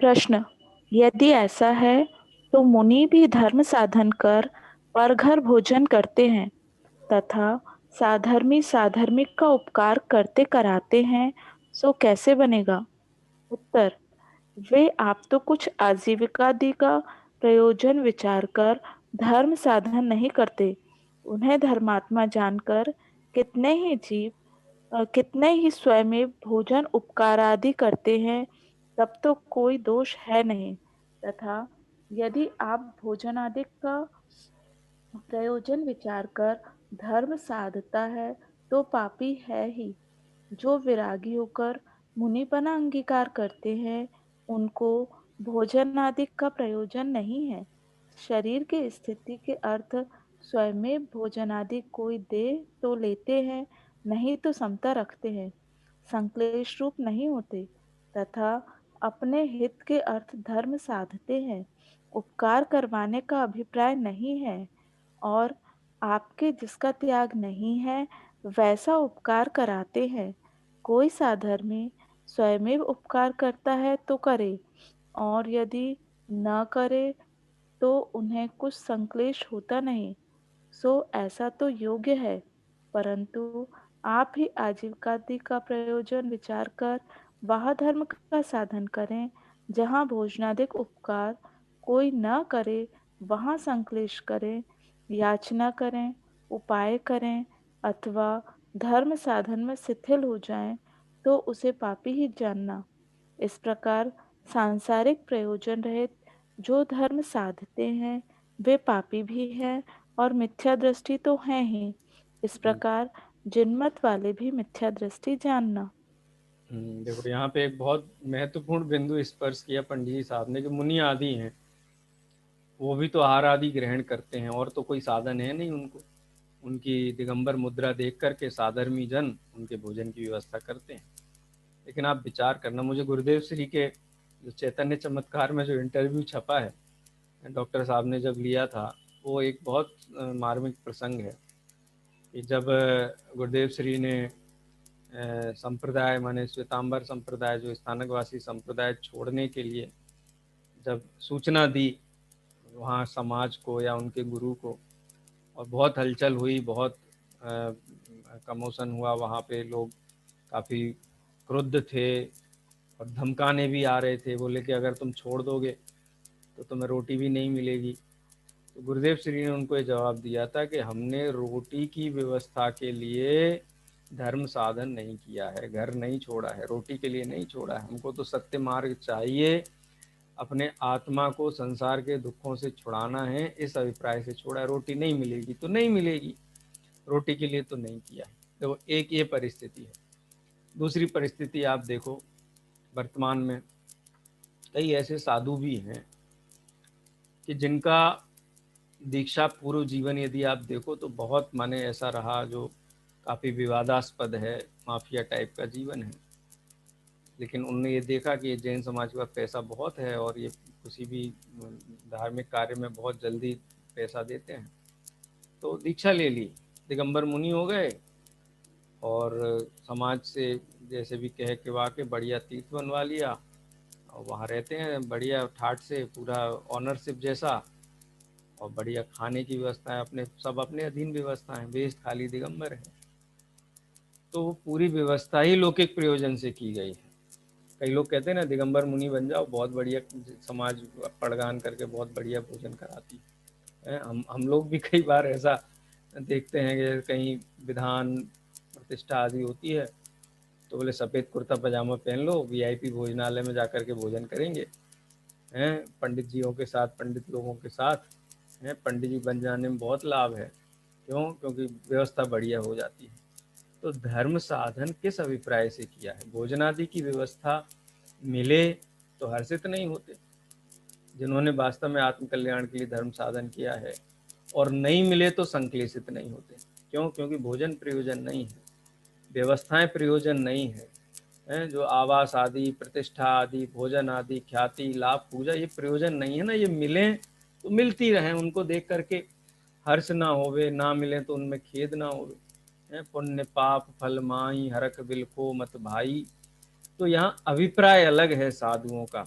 H: प्रश्न, यदि ऐसा है तो मुनि भी धर्म साधन कर परघर भोजन करते हैं तथा साधर्मी साधर्मिक का उपकार करते कराते हैं, सो कैसे बनेगा? उत्तर, वे आप तो कुछ आजीविकादि का प्रयोजन विचार कर धर्म साधन नहीं करते, उन्हें धर्मात्मा जानकर कितने ही जीव कितने ही स्वयं भोजन उपकार आदि करते हैं, तब तो कोई दोष है नहीं, तथा यदि आप भोजनादि का प्रयोजन विचार कर धर्म साधता है तो पापी है ही। जो विरागी होकर मुनिपना अंगीकार करते हैं उनको भोजन आदि का प्रयोजन नहीं है। शरीर की स्थिति के अर्थ स्वयं भोजन आदि कोई दे तो लेते हैं, नहीं तो समता रखते हैं, संक्लेश रूप नहीं होते तथा अपने हित के अर्थ धर्म साधते हैं। उपकार करवाने का अभिप्राय नहीं है और आपके जिसका त्याग नहीं है वैसा उपकार कराते हैं। कोई साधर्मी स्वयमेव उपकार करता है तो करे, और यदि न करे तो उन्हें कुछ संक्लेश होता नहीं, सो ऐसा तो योग्य है। परंतु आप ही आजीविकादि का प्रयोजन विचार कर वह धर्म का साधन करें जहाँ भोजनादिक उपकार कोई न करे, वहाँ संक्लेश करें, याचना करें, उपाय करें अथवा धर्म साधन में शिथिल हो जाएं तो उसे पापी ही जानना। इस प्रकार सांसारिक प्रयोजन रहित जो धर्म साधते हैं वे पापी भी हैं और मिथ्या दृष्टि तो हैं ही। इस प्रकार जिनमत वाले भी मिथ्या दृष्टि जानना।
A: देखो यहाँ पे एक बहुत महत्वपूर्ण बिंदु स्पर्श किया पंडित जी साहब ने कि मुनि आदि हैं, वो भी तो आहार आदि ग्रहण करते हैं और तो कोई साधन है नहीं उनको। उनकी दिगंबर मुद्रा देख करके साधर्मी जन उनके भोजन की व्यवस्था करते हैं। लेकिन आप विचार करना, मुझे गुरुदेव श्री के जो चैतन्य चमत्कार में जो इंटरव्यू छपा है डॉक्टर साहब ने जब लिया था, वो एक बहुत मार्मिक प्रसंग है कि जब गुरुदेव श्री ने संप्रदाय माने श्वेतांबर संप्रदाय जो स्थानकवासी संप्रदाय छोड़ने के लिए जब सूचना दी वहाँ समाज को या उनके गुरु को, और बहुत हलचल हुई, बहुत कमोशन हुआ, वहाँ पे लोग काफ़ी क्रुद्ध थे और धमकाने भी आ रहे थे, बोले कि अगर तुम छोड़ दोगे तो तुम्हें रोटी भी नहीं मिलेगी। तो गुरुदेव श्री ने उनको ये जवाब दिया था कि हमने रोटी की व्यवस्था के लिए धर्म साधन नहीं किया है, घर नहीं छोड़ा है, रोटी के लिए नहीं छोड़ा है। हमको तो सत्य मार्ग चाहिए, अपने आत्मा को संसार के दुखों से छुड़ाना है, इस अभिप्राय से छोड़ा है। रोटी नहीं मिलेगी तो नहीं मिलेगी, रोटी के लिए तो नहीं किया है। तो एक ये परिस्थिति है। दूसरी परिस्थिति आप देखो, वर्तमान में कई ऐसे साधु भी हैं कि जिनका दीक्षा पूर्व जीवन यदि आप देखो तो बहुत माने ऐसा रहा जो काफ़ी विवादास्पद है, माफिया टाइप का जीवन है। लेकिन उन्होंने ये देखा कि ये जैन समाज के पास पैसा बहुत है और ये किसी भी धार्मिक कार्य में बहुत जल्दी पैसा देते हैं, तो दीक्षा ले ली, दिगंबर मुनि हो गए और समाज से जैसे भी कह के वाके बढ़िया तीर्थ बनवा लिया और वहाँ रहते हैं बढ़िया ठाट से, पूरा ऑनरशिप जैसा, और बढ़िया खाने की व्यवस्था है, अपने सब अपने अधीन व्यवस्था है, वेश खाली दिगंबर है। तो वो पूरी व्यवस्था ही लौकिक प्रयोजन से की गई है। कई लोग कहते हैं ना दिगंबर मुनि बन जाओ, बहुत बढ़िया समाज पड़गान करके बहुत बढ़िया भोजन कराती है। हम लोग भी कई बार ऐसा देखते हैं कि कहीं विधान प्रतिष्ठा आदि होती है तो बोले सफ़ेद कुर्ता पजामा पहन लो, वीआईपी भोजनालय में जाकर के भोजन करेंगे, हैं पंडित जियों के साथ, पंडित लोगों के साथ हैं। पंडित जी बन जाने में बहुत लाभ है, क्यों? क्योंकि व्यवस्था बढ़िया हो जाती है। तो धर्म साधन किस अभिप्राय से किया है? भोजनादि की व्यवस्था मिले तो हर्षित नहीं होते जिन्होंने वास्तव में आत्मकल्याण के लिए धर्म साधन किया है, और नहीं मिले तो संक्लेशित नहीं होते। क्यों? क्योंकि भोजन प्रयोजन नहीं है, व्यवस्थाएं प्रयोजन नहीं है, जो आवास आदि, प्रतिष्ठा आदि, भोजन आदि, ख्याति, लाभ, पूजा, ये प्रयोजन नहीं है ना। ये मिले तो मिलती रहें, उनको देख करके हर्ष ना होवे, ना मिले तो उनमें खेद ना होवे। पुण्य पाप फल माई हरक बिलखो मत भाई। तो यहाँ अभिप्राय अलग है साधुओं का।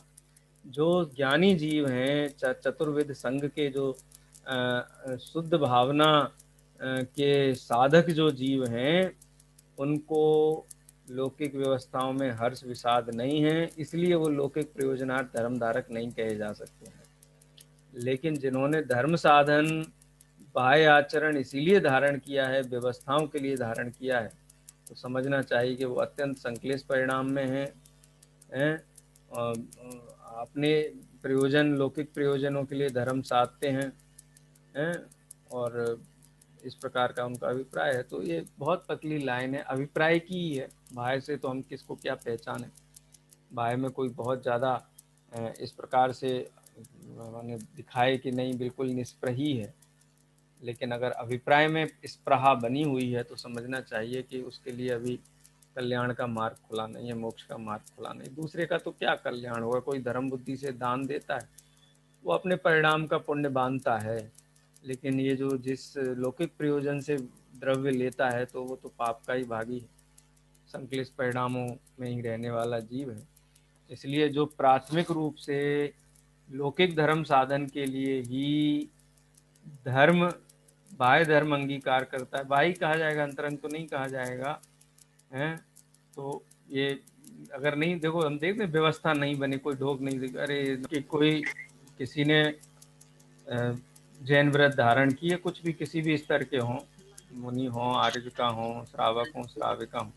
A: जो ज्ञानी जीव हैं, चतुर्विध संघ के जो शुद्ध भावना के साधक जो जीव हैं, उनको लौकिक व्यवस्थाओं में हर्ष विषाद नहीं है, इसलिए वो लौकिक प्रयोजनार्थ धर्मधारक नहीं कहे जा सकते हैं। लेकिन जिन्होंने धर्म साधन बाह्य आचरण इसीलिए धारण किया है, व्यवस्थाओं के लिए धारण किया है, तो समझना चाहिए कि वो अत्यंत संक्लेश परिणाम में हैं। अपने प्रयोजन, लौकिक प्रयोजनों के लिए धर्म साधते हैं, और इस प्रकार का उनका अभिप्राय है। तो ये बहुत पतली लाइन है, अभिप्राय की ही है। बाहर से तो हम किसको क्या पहचाने, बाहर में कोई बहुत ज़्यादा इस प्रकार से मैंने दिखाए कि नहीं बिल्कुल निष्प्रही है, लेकिन अगर अभिप्राय में स्पृहा बनी हुई है तो समझना चाहिए कि उसके लिए अभी कल्याण का मार्ग खुला नहीं है, मोक्ष का मार्ग खुला नहीं। दूसरे का तो क्या कल्याण होगा, कोई धर्म बुद्धि से दान देता है वो अपने परिणाम का पुण्य बांधता है, लेकिन ये जो जिस लौकिक प्रयोजन से द्रव्य लेता है तो वो तो पाप का ही भागी है, संक्लिष्ट परिणामों में ही रहने वाला जीव है। इसलिए जो प्राथमिक रूप से लौकिक धर्म साधन के लिए ही धर्म, बाह्य धर्म अंगीकार करता है, बाह्य कहा जाएगा, अंतरंग तो नहीं कहा जाएगा, हैं। तो ये अगर नहीं, देखो हम देखते व्यवस्था नहीं बनी, कोई ढोक नहीं दिख, अरे कि कोई किसी ने जैन व्रत धारण किए, कुछ भी किसी भी स्तर के हों, मुनि हों, आर्यिका हों, श्रावक हों, श्राविका हों,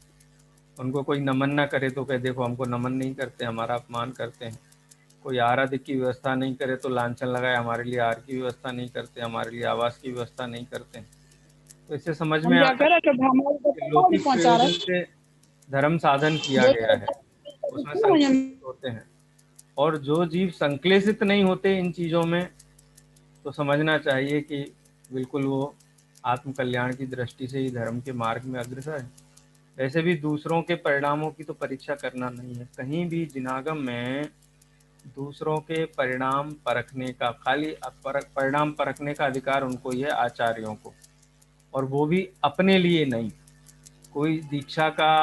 A: उनको कोई नमन ना करे तो कहे देखो हमको नमन नहीं करते, हमारा अपमान करते हैं। कोई आहार की व्यवस्था नहीं करे तो लांछन लगाए, हमारे लिए आहार की व्यवस्था नहीं करते, हमारे लिए आवास की व्यवस्था नहीं करते। तो इससे समझ में आता है कि लौकिक प्रयोजन से धर्म साधन किया गया है, उसमें संक्लेशित होते हैं, और जो जीव संक्लेशित नहीं होते इन चीज़ों में तो समझना चाहिए कि बिल्कुल वो आत्म कल्याण की दृष्टि से ही धर्म के मार्ग में अग्रसर है। वैसे भी दूसरों के परिणामों की तो परीक्षा करना नहीं है, कहीं भी जिनागम में दूसरों के परिणाम परखने का, खाली परिणाम परखने का अधिकार उनको ही है, आचार्यों को, और वो भी अपने लिए नहीं। कोई दीक्षा का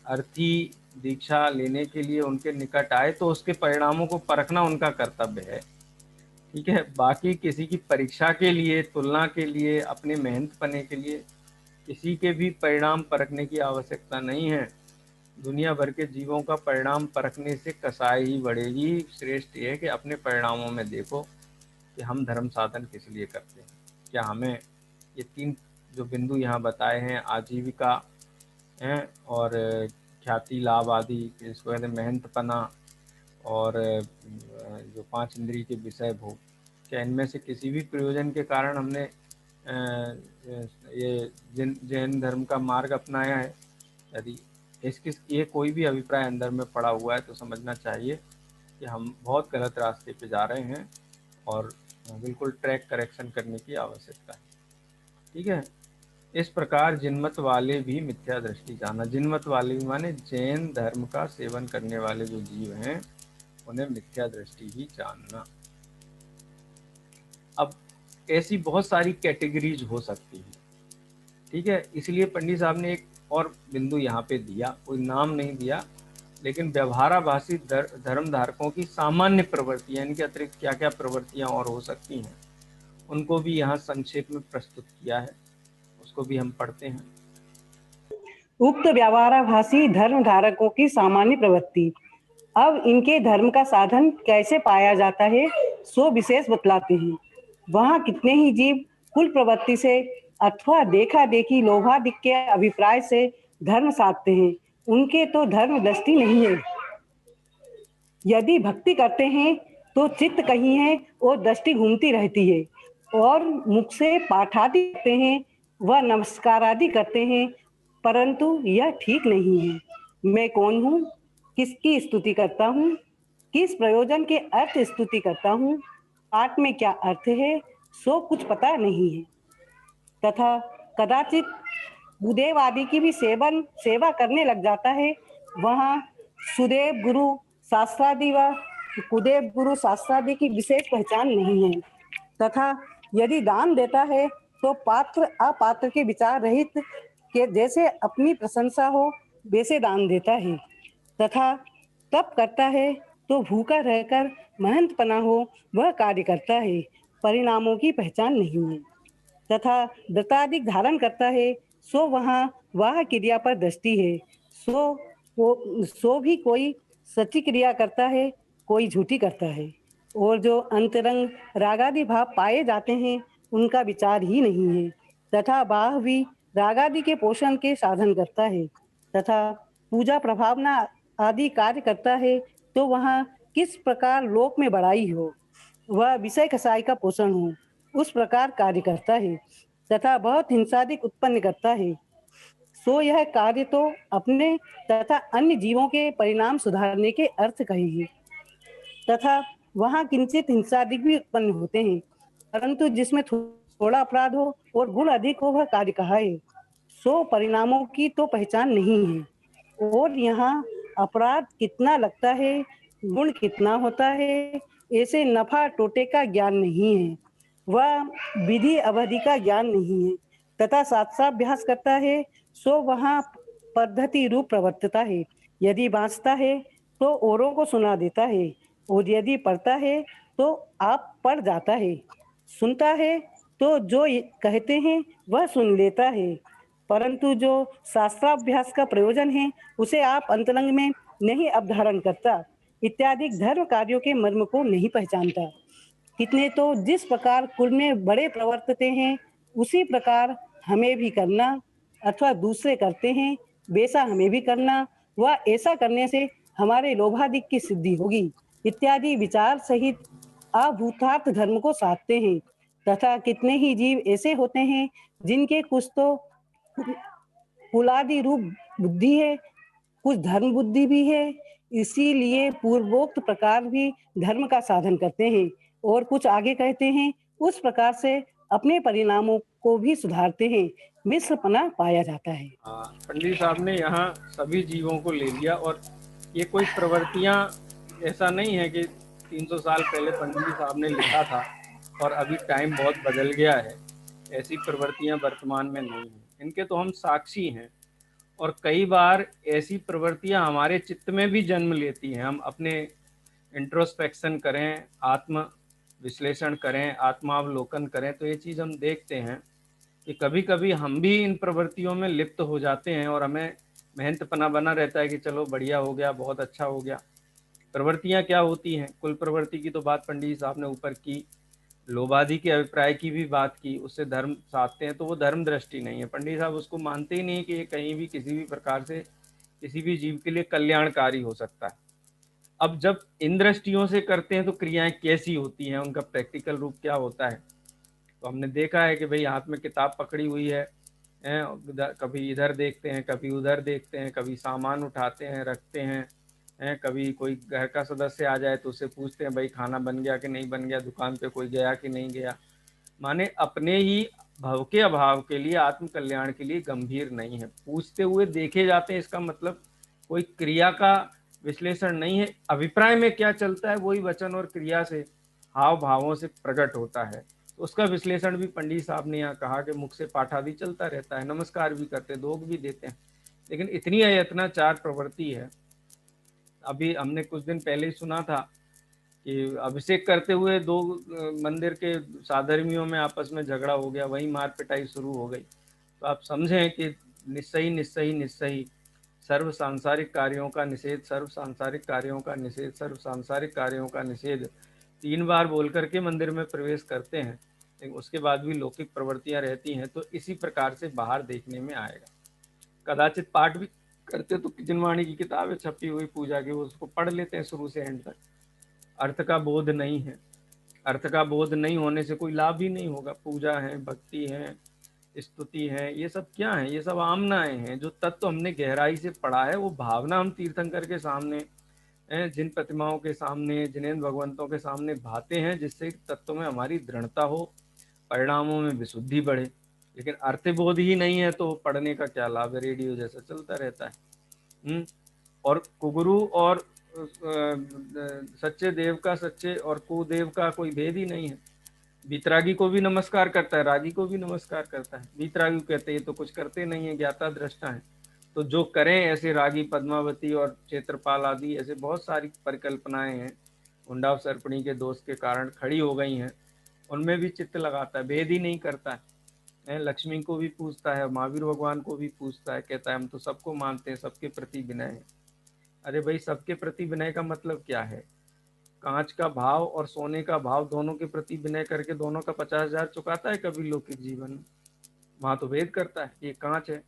A: अर्थी दीक्षा लेने के लिए उनके निकट आए तो उसके परिणामों को परखना उनका कर्तव्य है, ठीक है। बाकी किसी की परीक्षा के लिए, तुलना के लिए, अपने मेहनत पने के लिए किसी के भी परिणाम परखने की आवश्यकता नहीं है। दुनिया भर के जीवों का परिणाम परखने से कसाई ही बढ़ेगी। श्रेष्ठ ये है कि अपने परिणामों में देखो कि हम धर्म साधन किस लिए करते हैं। क्या हमें ये 3 जो बिंदु यहाँ बताए हैं, आजीविका हैं और ख्याति लाभ आदि, इसको कहते हैं मेहनतपना, और जो 5 इंद्रिय के विषय भोग, क्या इनमें से किसी भी प्रयोजन के कारण हमने ये जैन धर्म का मार्ग अपनाया है? यदि ये कोई भी अभिप्राय अंदर में पड़ा हुआ है तो समझना चाहिए कि हम बहुत गलत रास्ते पे जा रहे हैं और बिल्कुल ट्रैक करेक्शन करने की आवश्यकता है, ठीक है। इस प्रकार जिनमत वाले भी मिथ्या दृष्टि जाना, जिनमत वाले भी माने जैन धर्म का सेवन करने वाले जो जीव हैं उन्हें मिथ्या दृष्टि ही जानना। अब ऐसी बहुत सारी कैटेगरीज हो सकती है, ठीक है। इसलिए पंडित साहब ने एक और बिंदु यहाँ पे दिया, कोई नाम नहीं दिया, लेकिन व्यवहाराभासी धर्म धारकों की सामान्य प्रवृत्तियां, इनके अतिरिक्त क्या क्या प्रवृत्तियां और हो सकती हैं उनको भी यहाँ संक्षेप में प्रस्तुत किया है, उसको भी हम पढ़ते हैं।
I: उक्त व्यवहाराभासी धर्म धारकों की सामान्य प्रवृत्ति। अब इनके धर्म का साधन कैसे पाया जाता है सो विशेष बतलाते हैं। वहाँ कितने ही जीव कुल प्रवृत्ति से अथवा देखा देखी लोभादिक के अभिप्राय से धर्म साधते हैं, उनके तो धर्म दृष्टि नहीं है। यदि भक्ति करते हैं तो चित्त कहीं है और दृष्टि घूमती रहती है, और मुख से पाठादि करते हैं व नमस्कार आदि करते हैं, परंतु यह ठीक नहीं है। मैं कौन हूँ, किसकी स्तुति करता हूँ, किस प्रयोजन के अर्थ स्तुति करता हूँ, पाठ में क्या अर्थ है सो कुछ पता नहीं है। तथा कदाचित भूदेव आदि की भी सेवा करने लग जाता है। वहाँ सुदेव गुरु शास्त्रादि व कुदेव गुरु शास्त्रादि की विशेष पहचान नहीं है। तथा यदि दान देता है तो पात्र अपात्र के विचार रहित के जैसे अपनी प्रशंसा हो वैसे दान देता है। तथा तप करता है तो भूखा रहकर महंतपना हो वह कार्य करता है, परिणामों की पहचान नहीं है। तथा व्रतादिक धारण करता है सो वह क्रिया पर दृष्टि है, सो भी कोई सच्ची क्रिया करता है, कोई झूठी करता है। और जो अंतरंग रागादि भाव पाए जाते हैं उनका विचार ही नहीं है। तथा बाह भी रागादि के पोषण के साधन करता है। तथा पूजा प्रभावना आदि कार्य करता है तो वहाँ किस प्रकार लोक में बड़ाई हो, वह विषय कसाई का पोषण हो, उस प्रकार कार्य करता है तथा बहुत हिंसादिक उत्पन्न करता है। सो यह कार्य तो अपने तथा अन्य जीवों के परिणाम सुधारने के अर्थ कहेगी तथा वहाँ किंचित हिंसादिक भी उत्पन्न होते हैं, परंतु जिसमें थोड़ा अपराध हो और गुण अधिक हो वह कार्य कहा है। सो परिणामों की तो पहचान नहीं है और यहाँ अपराध कितना लगता है, गुण कितना होता है, ऐसे नफा टोटे का ज्ञान नहीं है, वह विधि अवधि का ज्ञान नहीं है तथा शास्त्राभ्यास करता है। सो वहाँ पद्धति रूप प्रवर्तता है। यदि बाँचता है तो औरों को सुना देता है और यदि पढ़ता है तो आप पढ़ जाता है। सुनता है तो जो कहते हैं वह सुन लेता है, परंतु जो शास्त्राभ्यास का प्रयोजन है उसे आप अंतरंग में नहीं अवधारण करता, इत्यादि धर्म कार्यों के मर्म को नहीं पहचानता। कितने तो जिस प्रकार कुल में बड़े प्रवर्तते हैं उसी प्रकार हमें भी करना अथवा दूसरे करते हैं वैसा हमें भी करना, वह ऐसा करने से हमारे लोभादिक की सिद्धि होगी इत्यादि विचार सहित अभूतार्थ धर्म को साधते हैं। तथा कितने ही जीव ऐसे होते हैं जिनके कुछ तो कुलादि रूप बुद्धि है, कुछ धर्म बुद्धि भी है, इसीलिए पूर्वोक्त प्रकार भी धर्म का साधन करते हैं और कुछ आगे कहते हैं उस प्रकार से अपने परिणामों को भी सुधारते हैं, मिश्रपना पाया जाता है।
A: पंडित साहब ने यहाँ सभी जीवों को ले लिया और ये कोई प्रवृत्तियां ऐसा नहीं है कि 300 साल पहले पंडित साहब ने लिखा था और अभी टाइम बहुत बदल गया है, ऐसी प्रवृत्तियां वर्तमान में नहीं हैं, इनके तो हम साक्षी हैं। और कई बार ऐसी प्रवृत्तियां हमारे चित्त में भी जन्म लेती हैं। हम अपने इंट्रोस्पेक्शन करें, आत्म विश्लेषण करें, आत्मावलोकन करें तो ये चीज़ हम देखते हैं कि कभी कभी हम भी इन प्रवृत्तियों में लिप्त हो जाते हैं और हमें मेहनतपना बना रहता है कि चलो बढ़िया हो गया, बहुत अच्छा हो गया। प्रवृत्तियां क्या होती हैं? कुल प्रवृत्ति की तो बात पंडित साहब ने ऊपर की, लोभादि के अभिप्राय की भी बात की, उससे धर्म साधते हैं तो वो धर्म दृष्टि नहीं है। पंडित साहब उसको मानते ही नहीं कि ये कहीं भी किसी भी प्रकार से किसी भी जीव के लिए कल्याणकारी हो सकता है। अब जब इन दृष्टियों से करते हैं तो क्रियाएं कैसी होती हैं, उनका प्रैक्टिकल रूप क्या होता है? तो हमने देखा है कि भाई हाथ में किताब पकड़ी हुई है, कभी इधर देखते हैं, कभी उधर देखते हैं, कभी सामान उठाते हैं रखते हैं, कभी कोई घर का सदस्य आ जाए तो उससे पूछते हैं भाई खाना बन गया कि नहीं बन गया, दुकान पे कोई गया कि नहीं गया। माने अपने ही भव के अभाव के लिए, आत्म कल्याण के लिए गंभीर नहीं है, पूछते हुए देखे जाते हैं। इसका मतलब कोई क्रिया का विश्लेषण नहीं है, अभिप्राय में क्या चलता है वही वचन और क्रिया से, हाव भावों से प्रकट होता है। तो उसका विश्लेषण भी पंडित साहब ने यहाँ कहा कि मुख से पाठादि चलता रहता है, नमस्कार भी करते, दोग भी देते हैं, लेकिन इतनी अयत्नाचार प्रवृत्ति है। अभी हमने कुछ दिन पहले ही सुना था कि अभिषेक करते हुए दो मंदिर के साधर्मियों में आपस में झगड़ा हो गया, वहीं मार पिटाई शुरू हो गई। तो आप समझें कि निस्सही निस्सही निस्सही, सर्व सांसारिक कार्यों का निषेध, सर्व सांसारिक कार्यों का निषेध, सर्व सांसारिक कार्यों का निषेध 3 बार बोल करके मंदिर में प्रवेश करते हैं, लेकिन उसके बाद भी लौकिक प्रवृत्तियां रहती हैं। तो इसी प्रकार से बाहर देखने में आएगा। कदाचित पाठ भी करते तो किचनवाणी की किताब है छपी हुई पूजा की, वो उसको पढ़ लेते हैं शुरू से एंड तक। अर्थ का बोध नहीं है, अर्थ का बोध नहीं होने से कोई लाभ ही नहीं होगा। पूजा है, भक्ति है, स्तुति है, ये सब क्या है? ये सब आमनाएं हैं। जो तत्व हमने गहराई से पढ़ा है वो भावना हम तीर्थंकर के सामने, जिन प्रतिमाओं के सामने, जिनेंद्र भगवंतों के सामने भाते हैं, जिससे तत्व में हमारी दृढ़ता हो, परिणामों में विशुद्धि बढ़े। लेकिन अर्थबोध ही नहीं है तो पढ़ने का क्या लाभ है? रेडियो जैसा चलता रहता है। और कुगुरु और सच्चे देव का, सच्चे और कुदेव का कोई भेद ही नहीं है। बीतरागी को भी नमस्कार करता है, रागी को भी नमस्कार करता है। बीतरागी कहते हैं तो कुछ करते नहीं है, ज्ञाता दृष्टा है। तो जो करें ऐसे रागी पद्मावती और क्षेत्रपाल आदि, ऐसे बहुत सारी परिकल्पनाएं हैं उंडाव सर्पणी के दोष के कारण खड़ी हो गई हैं, उनमें भी चित्त लगाता है, भेद ही नहीं करता है। लक्ष्मी को भी पूछता है, महावीर भगवान को भी पूछता है, कहता है हम तो सबको मानते हैं, सबके प्रति विनय है। अरे भाई, सबके प्रति विनय का मतलब क्या है? कांच का भाव और सोने का भाव दोनों के प्रति विनय करके दोनों का 50,000 चुकाता है कभी लौकिक जीवन में? वहाँ तो भेद करता है, ये कांच है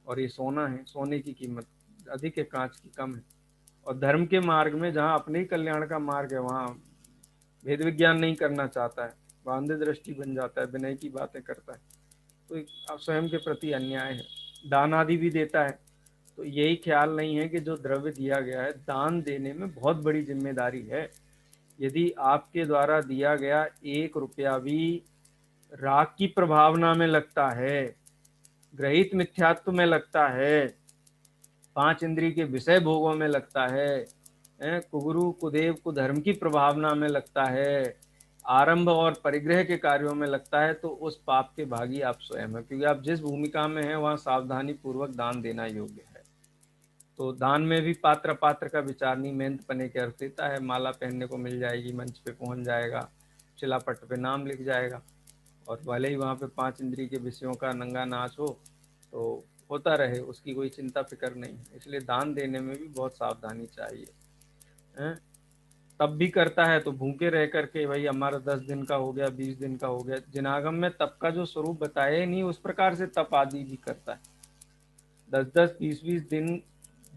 A: और ये सोना है, सोने की कीमत अधिक है, कांच की कम है। और धर्म के मार्ग में जहाँ अपने ही कल्याण का मार्ग है वहाँ भेद विज्ञान नहीं करना चाहता है, वह अंध दृष्टि बन जाता है, विनय की बातें करता है, तो एक स्वयं के प्रति अन्याय है। दान आदि भी देता है तो यही ख्याल नहीं है कि जो द्रव्य दिया गया है, दान देने में बहुत बड़ी जिम्मेदारी है। यदि आपके द्वारा दिया गया 1 रुपया भी राग की प्रभावना में लगता है, ग्रहित मिथ्यात्व में लगता है, 5 इंद्रिय के विषय भोगों में लगता है, कुगुरु कुदेव कुधर्म की प्रभावना में लगता है, आरंभ और परिग्रह के कार्यों में लगता है, तो उस पाप के भागी आप स्वयं हैं, क्योंकि आप जिस भूमिका में हैं वहाँ सावधानी पूर्वक दान देना योग्य है। तो दान में भी पात्र पात्र का विचार नहीं, मेहनत पने के अर्थ देता है, माला पहनने को मिल जाएगी, मंच पे पहुंच जाएगा, शिलापट पे नाम लिख जाएगा, और भले ही वहाँ पे 5 इंद्रिय के विषयों का नंगा नाच हो तो होता रहे, उसकी कोई चिंता फिक्र नहीं है। इसलिए दान देने में भी बहुत सावधानी चाहिए। तब भी करता है तो भूखे रह करके, भाई हमारा 10 दिन का हो गया, 20 दिन का हो गया, जिनागम में तप का जो स्वरूप बताया ही नहीं, उस प्रकार से तप आदि भी करता है। 10-10, 20-20 दिन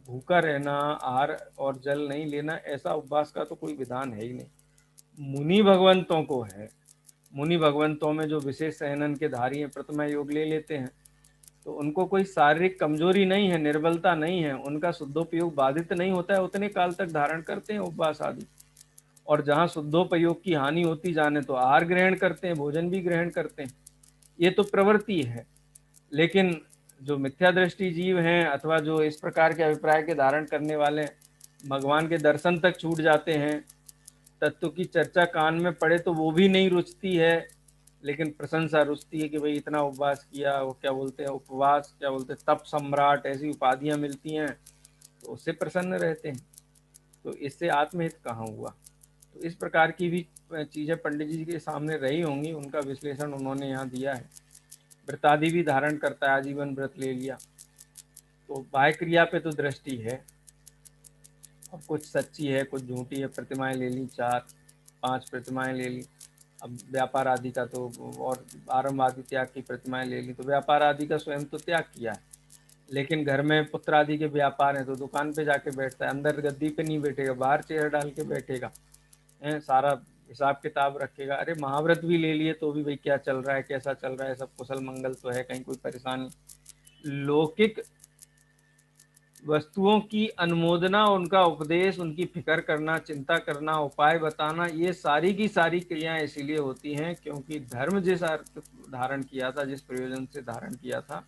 A: भूखा रहना, आहार और जल नहीं लेना, ऐसा उपवास का तो कोई विधान है ही नहीं। मुनि भगवंतों को है, मुनि भगवंतों में जो विशेष सहनन के धारी हैं, प्रतिमा योग ले लेते हैं, तो उनको कोई शारीरिक कमजोरी नहीं है, निर्बलता नहीं है, उनका शुद्धोपयोग बाधित नहीं होता है, उतने काल तक धारण करते हैं उपवास आदि। और जहाँ शुद्धोपयोग की हानि होती जाने तो आहार ग्रहण करते हैं, भोजन भी ग्रहण करते हैं, ये तो प्रवृत्ति है। लेकिन जो मिथ्या दृष्टि जीव हैं अथवा जो इस प्रकार के अभिप्राय के धारण करने वाले भगवान के दर्शन तक छूट जाते हैं, तत्व की चर्चा कान में पड़े तो वो भी नहीं रुचती है, लेकिन प्रशंसा रुचती है कि भाई इतना उपवास किया, वो क्या बोलते हैं उपवास, क्या बोलते हैं तप सम्राट, ऐसी उपाधियां मिलती हैं, तो उससे प्रसन्न रहते हैं। तो इससे आत्महित कहाँ हुआ? तो इस प्रकार की भी चीज़ें पंडित जी के सामने रही होंगी, उनका विश्लेषण उन्होंने यहाँ दिया है। व्रतादि भी धारण करता है, आजीवन व्रत ले लिया, तो बाह्य क्रिया पे तो दृष्टि है, अब कुछ सच्ची है कुछ झूठी है, प्रतिमाएं ले ली 4-5 प्रतिमाएं ले ली, अब व्यापार आदि का तो, और आरंभ आदि त्याग की प्रतिमाएं ले ली, तो व्यापार आदि का स्वयं तो त्याग किया है, लेकिन घर में पुत्र आदि के व्यापार हैं तो दुकान पे जाके बैठता है, अंदर गद्दी पे नहीं बैठेगा, बाहर चेयर डाल के बैठेगा, सारा हिसाब किताब रखेगा। अरे महाव्रत भी ले लिए तो भी भाई क्या चल रहा है, कैसा चल रहा है, सब कुशल मंगल तो है, कहीं कोई परेशानी। लौकिक वस्तुओं की अनुमोदना, उनका उपदेश, उनकी फिक्र करना, चिंता करना, उपाय बताना, ये सारी की सारी क्रियाएं इसीलिए होती हैं क्योंकि धर्म जिस अर्थ धारण किया था, जिस प्रयोजन से धारण किया था,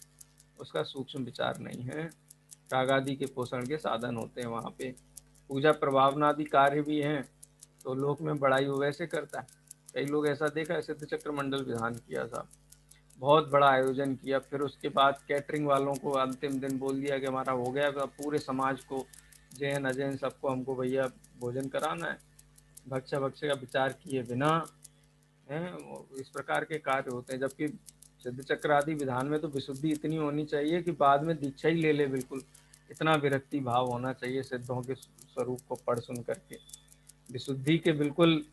A: उसका सूक्ष्म विचार नहीं है। राग आदि के पोषण के साधन होते हैं वहाँ पे। पूजा प्रभावनादि कार्य भी हैं तो लोक में बड़ाई वो वैसे करता है। कई लोग ऐसा देखा है, सिद्ध चक्र मंडल विधान किया था, बहुत बड़ा आयोजन किया, फिर उसके बाद कैटरिंग वालों को अंतिम दिन बोल दिया कि हमारा हो गया, अब पूरे समाज को, जैन अजैन सबको हमको भैया भोजन कराना है, भक्ष्य भक्ष्य का विचार किए बिना है, इस प्रकार के कार्य होते हैं। जबकि सिद्ध चक्र आदि विधान में तो विशुद्धि इतनी होनी चाहिए कि बाद में दीक्षा ही ले ले, बिल्कुल इतना विरक्ति भाव होना चाहिए सिद्धों के स्वरूप को पढ़ सुन करके, विशुद्धि के बिल्कुल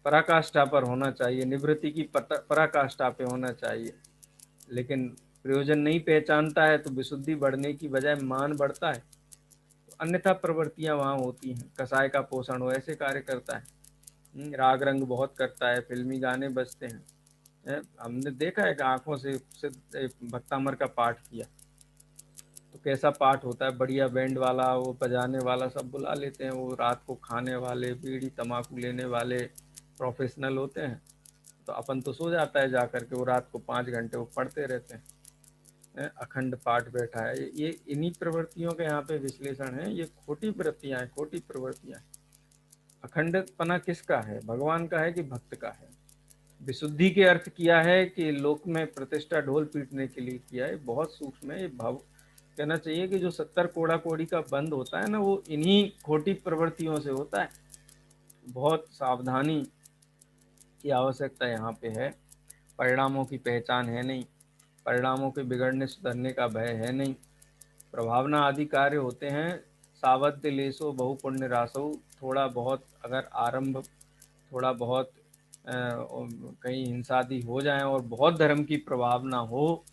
A: पराकाष्ठा पर होना चाहिए, निवृत्ति की पराकाष्ठा पे होना चाहिए। लेकिन प्रयोजन नहीं पहचानता है तो विशुद्धि बढ़ने की बजाय मान बढ़ता है, तो अन्यथा प्रवृत्तियां वहाँ होती हैं। कसाय का पोषण हो ऐसे कार्य करता है, राग रंग बहुत करता है, फिल्मी गाने बजते हैं। हमने देखा है कि आंखों से भक्तामर का पाठ किया तो कैसा पाठ होता है, बढ़िया बैंड वाला, वो बजाने वाला सब बुला लेते हैं, वो रात को खाने वाले, बीड़ी तम्बाकू लेने वाले प्रोफेशनल होते हैं, तो अपन तो सो जाता है जा करके, वो रात को 5 घंटे वो पढ़ते रहते हैं, अखंड पाठ बैठा है। ये इन्हीं प्रवृत्तियों का यहाँ पे विश्लेषण है, ये खोटी वृत्तियाँ हैं, खोटी प्रवृत्तियाँ। अखंडपना किसका है, भगवान का है कि भक्त का है? विशुद्धि के अर्थ किया है कि लोक में प्रतिष्ठा ढोल पीटने के लिए किया है, बहुत सूक्ष्म है। ये भाव कहना चाहिए कि जो 70 कोड़ा कोड़ी का बंद होता है ना, वो इन्हीं खोटी प्रवृत्तियों से होता है। बहुत सावधानी की आवश्यकता यहाँ पे है। परिणामों की पहचान है नहीं, परिणामों के बिगड़ने सुधरने का भय है नहीं। प्रभावना आदि कार्य होते हैं, सावध्य लेसो बहु पुण्य रासो, थोड़ा बहुत अगर आरंभ, थोड़ा बहुत कहीं हिंसादि हो जाए और बहुत धर्म की प्रभावना हो,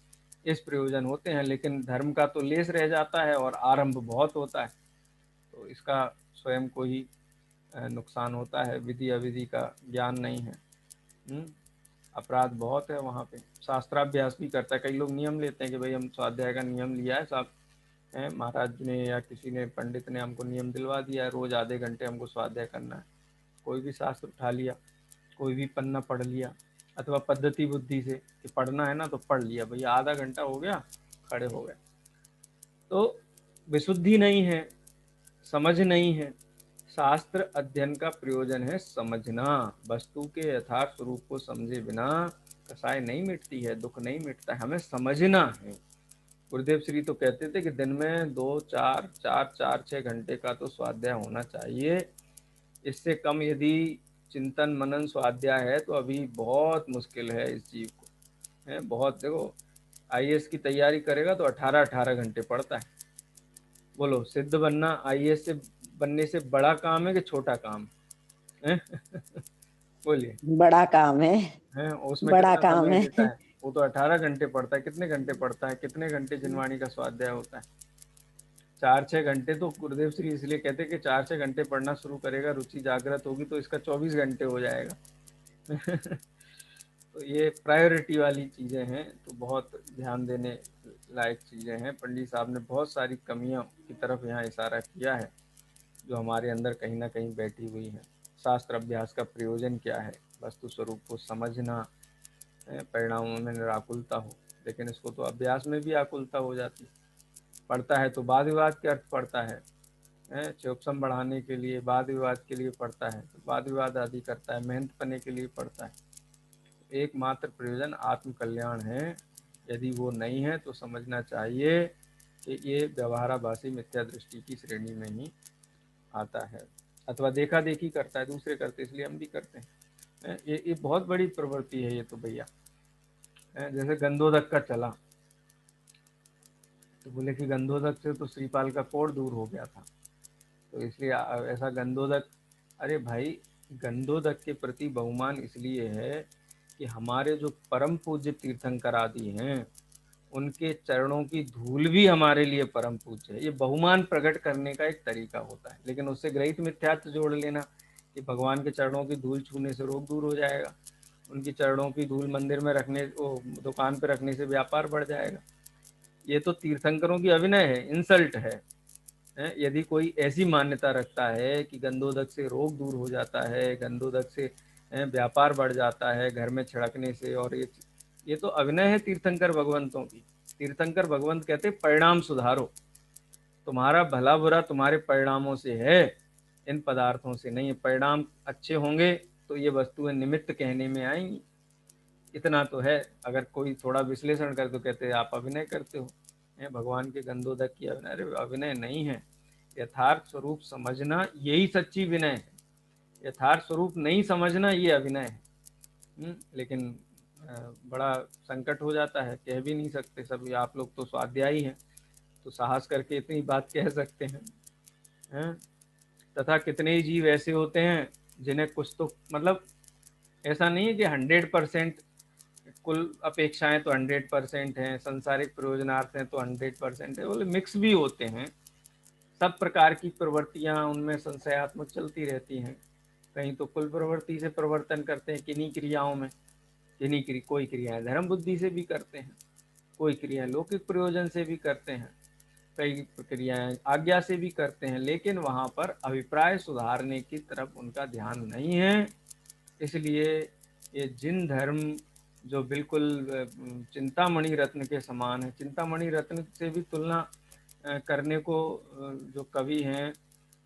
A: इस प्रयोजन होते हैं। लेकिन धर्म का तो लेस रह जाता है और आरंभ बहुत होता है, तो इसका स्वयं को ही नुकसान होता है। विधि अविधि का ज्ञान नहीं है। अपराध बहुत है वहाँ पे। शास्त्राभ्यास भी करता है, कई लोग नियम लेते हैं कि भाई हम स्वाध्याय का नियम लिया है साहब, महाराज ने या किसी ने पंडित ने हमको नियम दिलवा दिया है, रोज आधे घंटे हमको स्वाध्याय करना है। कोई भी शास्त्र उठा लिया, कोई भी पन्ना पढ़ लिया, अथवा पद्धति बुद्धि से कि पढ़ना है ना तो पढ़ लिया, भैया आधा घंटा हो गया, खड़े हो गए। तो विशुद्धि नहीं है, समझ नहीं है। शास्त्र अध्ययन का प्रयोजन है समझना। वस्तु के यथार्थ स्वरूप को समझे बिना कसाय नहीं मिटती है, दुख नहीं मिटता है, हमें समझना है। गुरुदेव श्री तो कहते थे कि दिन में 4-6 घंटे का तो स्वाध्याय होना चाहिए। इससे कम यदि चिंतन मनन स्वाध्याय है तो अभी बहुत मुश्किल है इस जीव को, है बहुत। देखो आईएएस की तैयारी करेगा तो 18 घंटे पड़ता है। बोलो सिद्ध बनना आईएएस से बनने से बड़ा काम है कि छोटा काम है? बोलिए।
B: बड़ा काम है,
A: उसमें
B: बड़ा
A: कितना
B: काम
A: समय
B: है।
A: देता है? वो तो 18 घंटे पढ़ता है। कितने घंटे पढ़ता है? कितने घंटे जिनवाणी का स्वाध्याय होता है? 4-6 घंटे। तो गुरुदेव श्री इसलिए कहते हैं कि 4-6 घंटे पढ़ना शुरू करेगा, रुचि जागृत होगी तो इसका 24 घंटे हो जाएगा। तो ये प्रायोरिटी वाली चीज़ें हैं, तो बहुत ध्यान देने लायक चीज़ें हैं। पंडित साहब ने बहुत सारी कमियों की तरफ यहाँ इशारा किया है जो हमारे अंदर कहीं ना कहीं बैठी हुई है। शास्त्र अभ्यास का प्रयोजन क्या है? वस्तु स्वरूप को समझना, परिणामों में निराकुलता हो। लेकिन इसको तो अभ्यास में भी आकुलता हो जाती। पढ़ता है तो वाद विवाद के अर्थ पढ़ता है, चौपसम बढ़ाने के लिए, वाद विवाद के लिए पढ़ता है, तो वाद विवाद आदि करता है, मेहनत करने के लिए पढ़ता है। एकमात्र प्रयोजन आत्म कल्याण है। यदि वो नहीं है तो समझना चाहिए कि ये व्यवहाराभासी मिथ्या दृष्टि की श्रेणी में ही आता है, अथवा देखा देखी करता है, दूसरे करते इसलिए हम भी करते हैं। ये बहुत बड़ी प्रवृत्ति है ये तो भैया। जैसे गंधोदक का चला तो बोले कि गंधोदक से तो श्रीपाल का कोढ़ दूर हो गया था, तो इसलिए ऐसा गंधोदक। अरे भाई गंधोदक के प्रति बहुमान इसलिए है कि हमारे जो परम पूज्य तीर्थंकर आदि हैं उनके चरणों की धूल भी हमारे लिए परम पूज्य है। ये बहुमान प्रकट करने का एक तरीका होता है। लेकिन उससे ग्रहित मिथ्यात्व जोड़ लेना कि भगवान के चरणों की धूल छूने से रोग दूर हो जाएगा, उनकी चरणों की धूल मंदिर में रखने, दुकान पे रखने से व्यापार बढ़ जाएगा, ये तो तीर्थंकरों की अभिनय है, इंसल्ट है। यदि कोई ऐसी मान्यता रखता है कि गंधोदक से रोग दूर हो जाता है, गंधोदक से व्यापार बढ़ जाता है घर में छिड़कने से, और ये तो अभिनय है तीर्थंकर भगवंतों की। तीर्थंकर भगवंत कहते परिणाम सुधारो, तुम्हारा भला बुरा तुम्हारे परिणामों से है, इन पदार्थों से नहीं है। परिणाम अच्छे होंगे तो ये वस्तुएं निमित्त कहने में आएंगी, इतना तो है। अगर कोई थोड़ा विश्लेषण कर तो कहते हैं आप अभिनय करते हो, भगवान के गंधोदक की अभिनय। अरे अभिनय नहीं है, यथार्थ स्वरूप समझना यही सच्ची विनय है। यथार्थ स्वरूप नहीं समझना ये अभिनय है। लेकिन बड़ा संकट हो जाता है, कह भी नहीं सकते सभी। आप लोग तो स्वाध्यायी हैं तो साहस करके इतनी बात कह सकते हैं। तथा कितने ही जीव ऐसे होते हैं जिन्हें कुछ तो मतलब ऐसा नहीं है कि 100% कुल अपेक्षाएं तो 100% हैं, संसारिक प्रयोजनार्थ हैं तो 100% है, बोले मिक्स भी होते हैं। सब प्रकार की प्रवृत्तियां उनमें संशयात्मक चलती रहती हैं। कहीं तो कुल प्रवृत्ति से प्रवर्तन करते हैं किन्हीं क्रियाओं में, कोई क्रियाएं धर्म बुद्धि से भी करते हैं, कोई क्रियाएं लौकिक प्रयोजन से भी करते हैं, कई क्रियाएं आज्ञा से भी करते हैं। लेकिन वहाँ पर अभिप्राय सुधारने की तरफ उनका ध्यान नहीं है। इसलिए ये जिन धर्म जो बिल्कुल चिंतामणि रत्न के समान है, चिंतामणि रत्न से भी तुलना करने को जो कवि हैं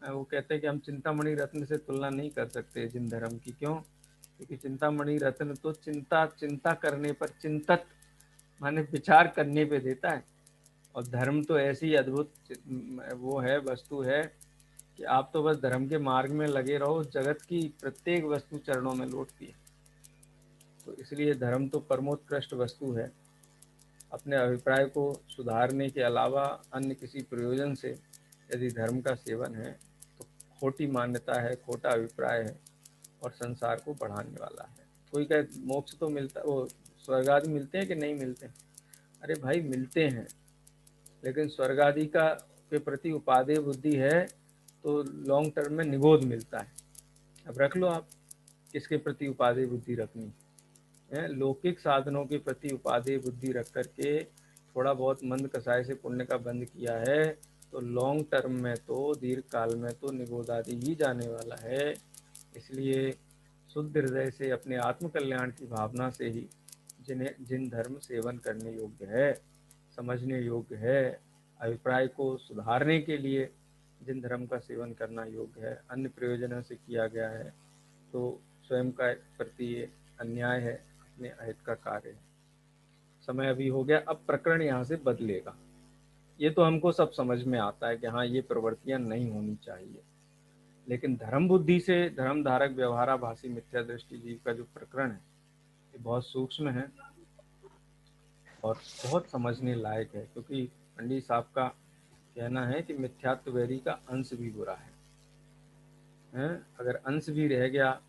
A: वो कहते हैं कि हम चिंतामणि रत्न से तुलना नहीं कर सकते जिन धर्म की। क्यों? क्योंकि चिंतामणि रत्न तो चिंता करने पर, चिंतत माने विचार करने पे देता है, और धर्म तो ऐसी अद्भुत वो है, वस्तु है कि आप तो बस धर्म के मार्ग में लगे रहो, जगत की प्रत्येक वस्तु चरणों में लौटती है। तो इसलिए धर्म तो परमोत्कृष्ट वस्तु है। अपने अभिप्राय को सुधारने के अलावा अन्य किसी प्रयोजन से यदि धर्म का सेवन है तो खोटी मान्यता है, खोटा अभिप्राय है, और संसार को बढ़ाने वाला है। कोई कहे मोक्ष तो मिलता, वो स्वर्ग आदि मिलते हैं कि नहीं मिलते? अरे भाई मिलते हैं, लेकिन स्वर्ग आदि का के प्रति उपादेय बुद्धि है तो लॉन्ग टर्म में निगोद मिलता है। अब रख लो आप किसके प्रति उपादेय बुद्धि रखनी है। लौकिक साधनों के प्रति उपादेय बुद्धि रख करके थोड़ा बहुत मंद कसाय से पुण्य का बंद किया है तो लॉन्ग टर्म में तो, दीर्घ काल में तो निगोदादि ही जाने वाला है। इसलिए शुद्ध हृदय से अपने आत्म कल्याण की भावना से ही जिन धर्म सेवन करने योग्य है, समझने योग्य है, अभिप्राय को सुधारने के लिए जिन धर्म का सेवन करना योग्य है, अन्य प्रयोजनों से किया गया है तो स्वयं का प्रति ये अन्याय है, अपने अहित का कार्य है। समय अभी हो गया, अब प्रकरण यहाँ से बदलेगा। ये तो हमको सब समझ में आता है कि हाँ ये प्रवृत्तियां नहीं होनी चाहिए, लेकिन धर्म बुद्धि से धर्म धारक व्यवहाराभासी मिथ्या दृष्टि जीव का जो प्रकरण है ये बहुत सूक्ष्म है और बहुत समझने लायक है, क्योंकि पंडित साहब का कहना है कि मिथ्यात्व वैरी का अंश भी बुरा है? अगर अंश भी रह गया,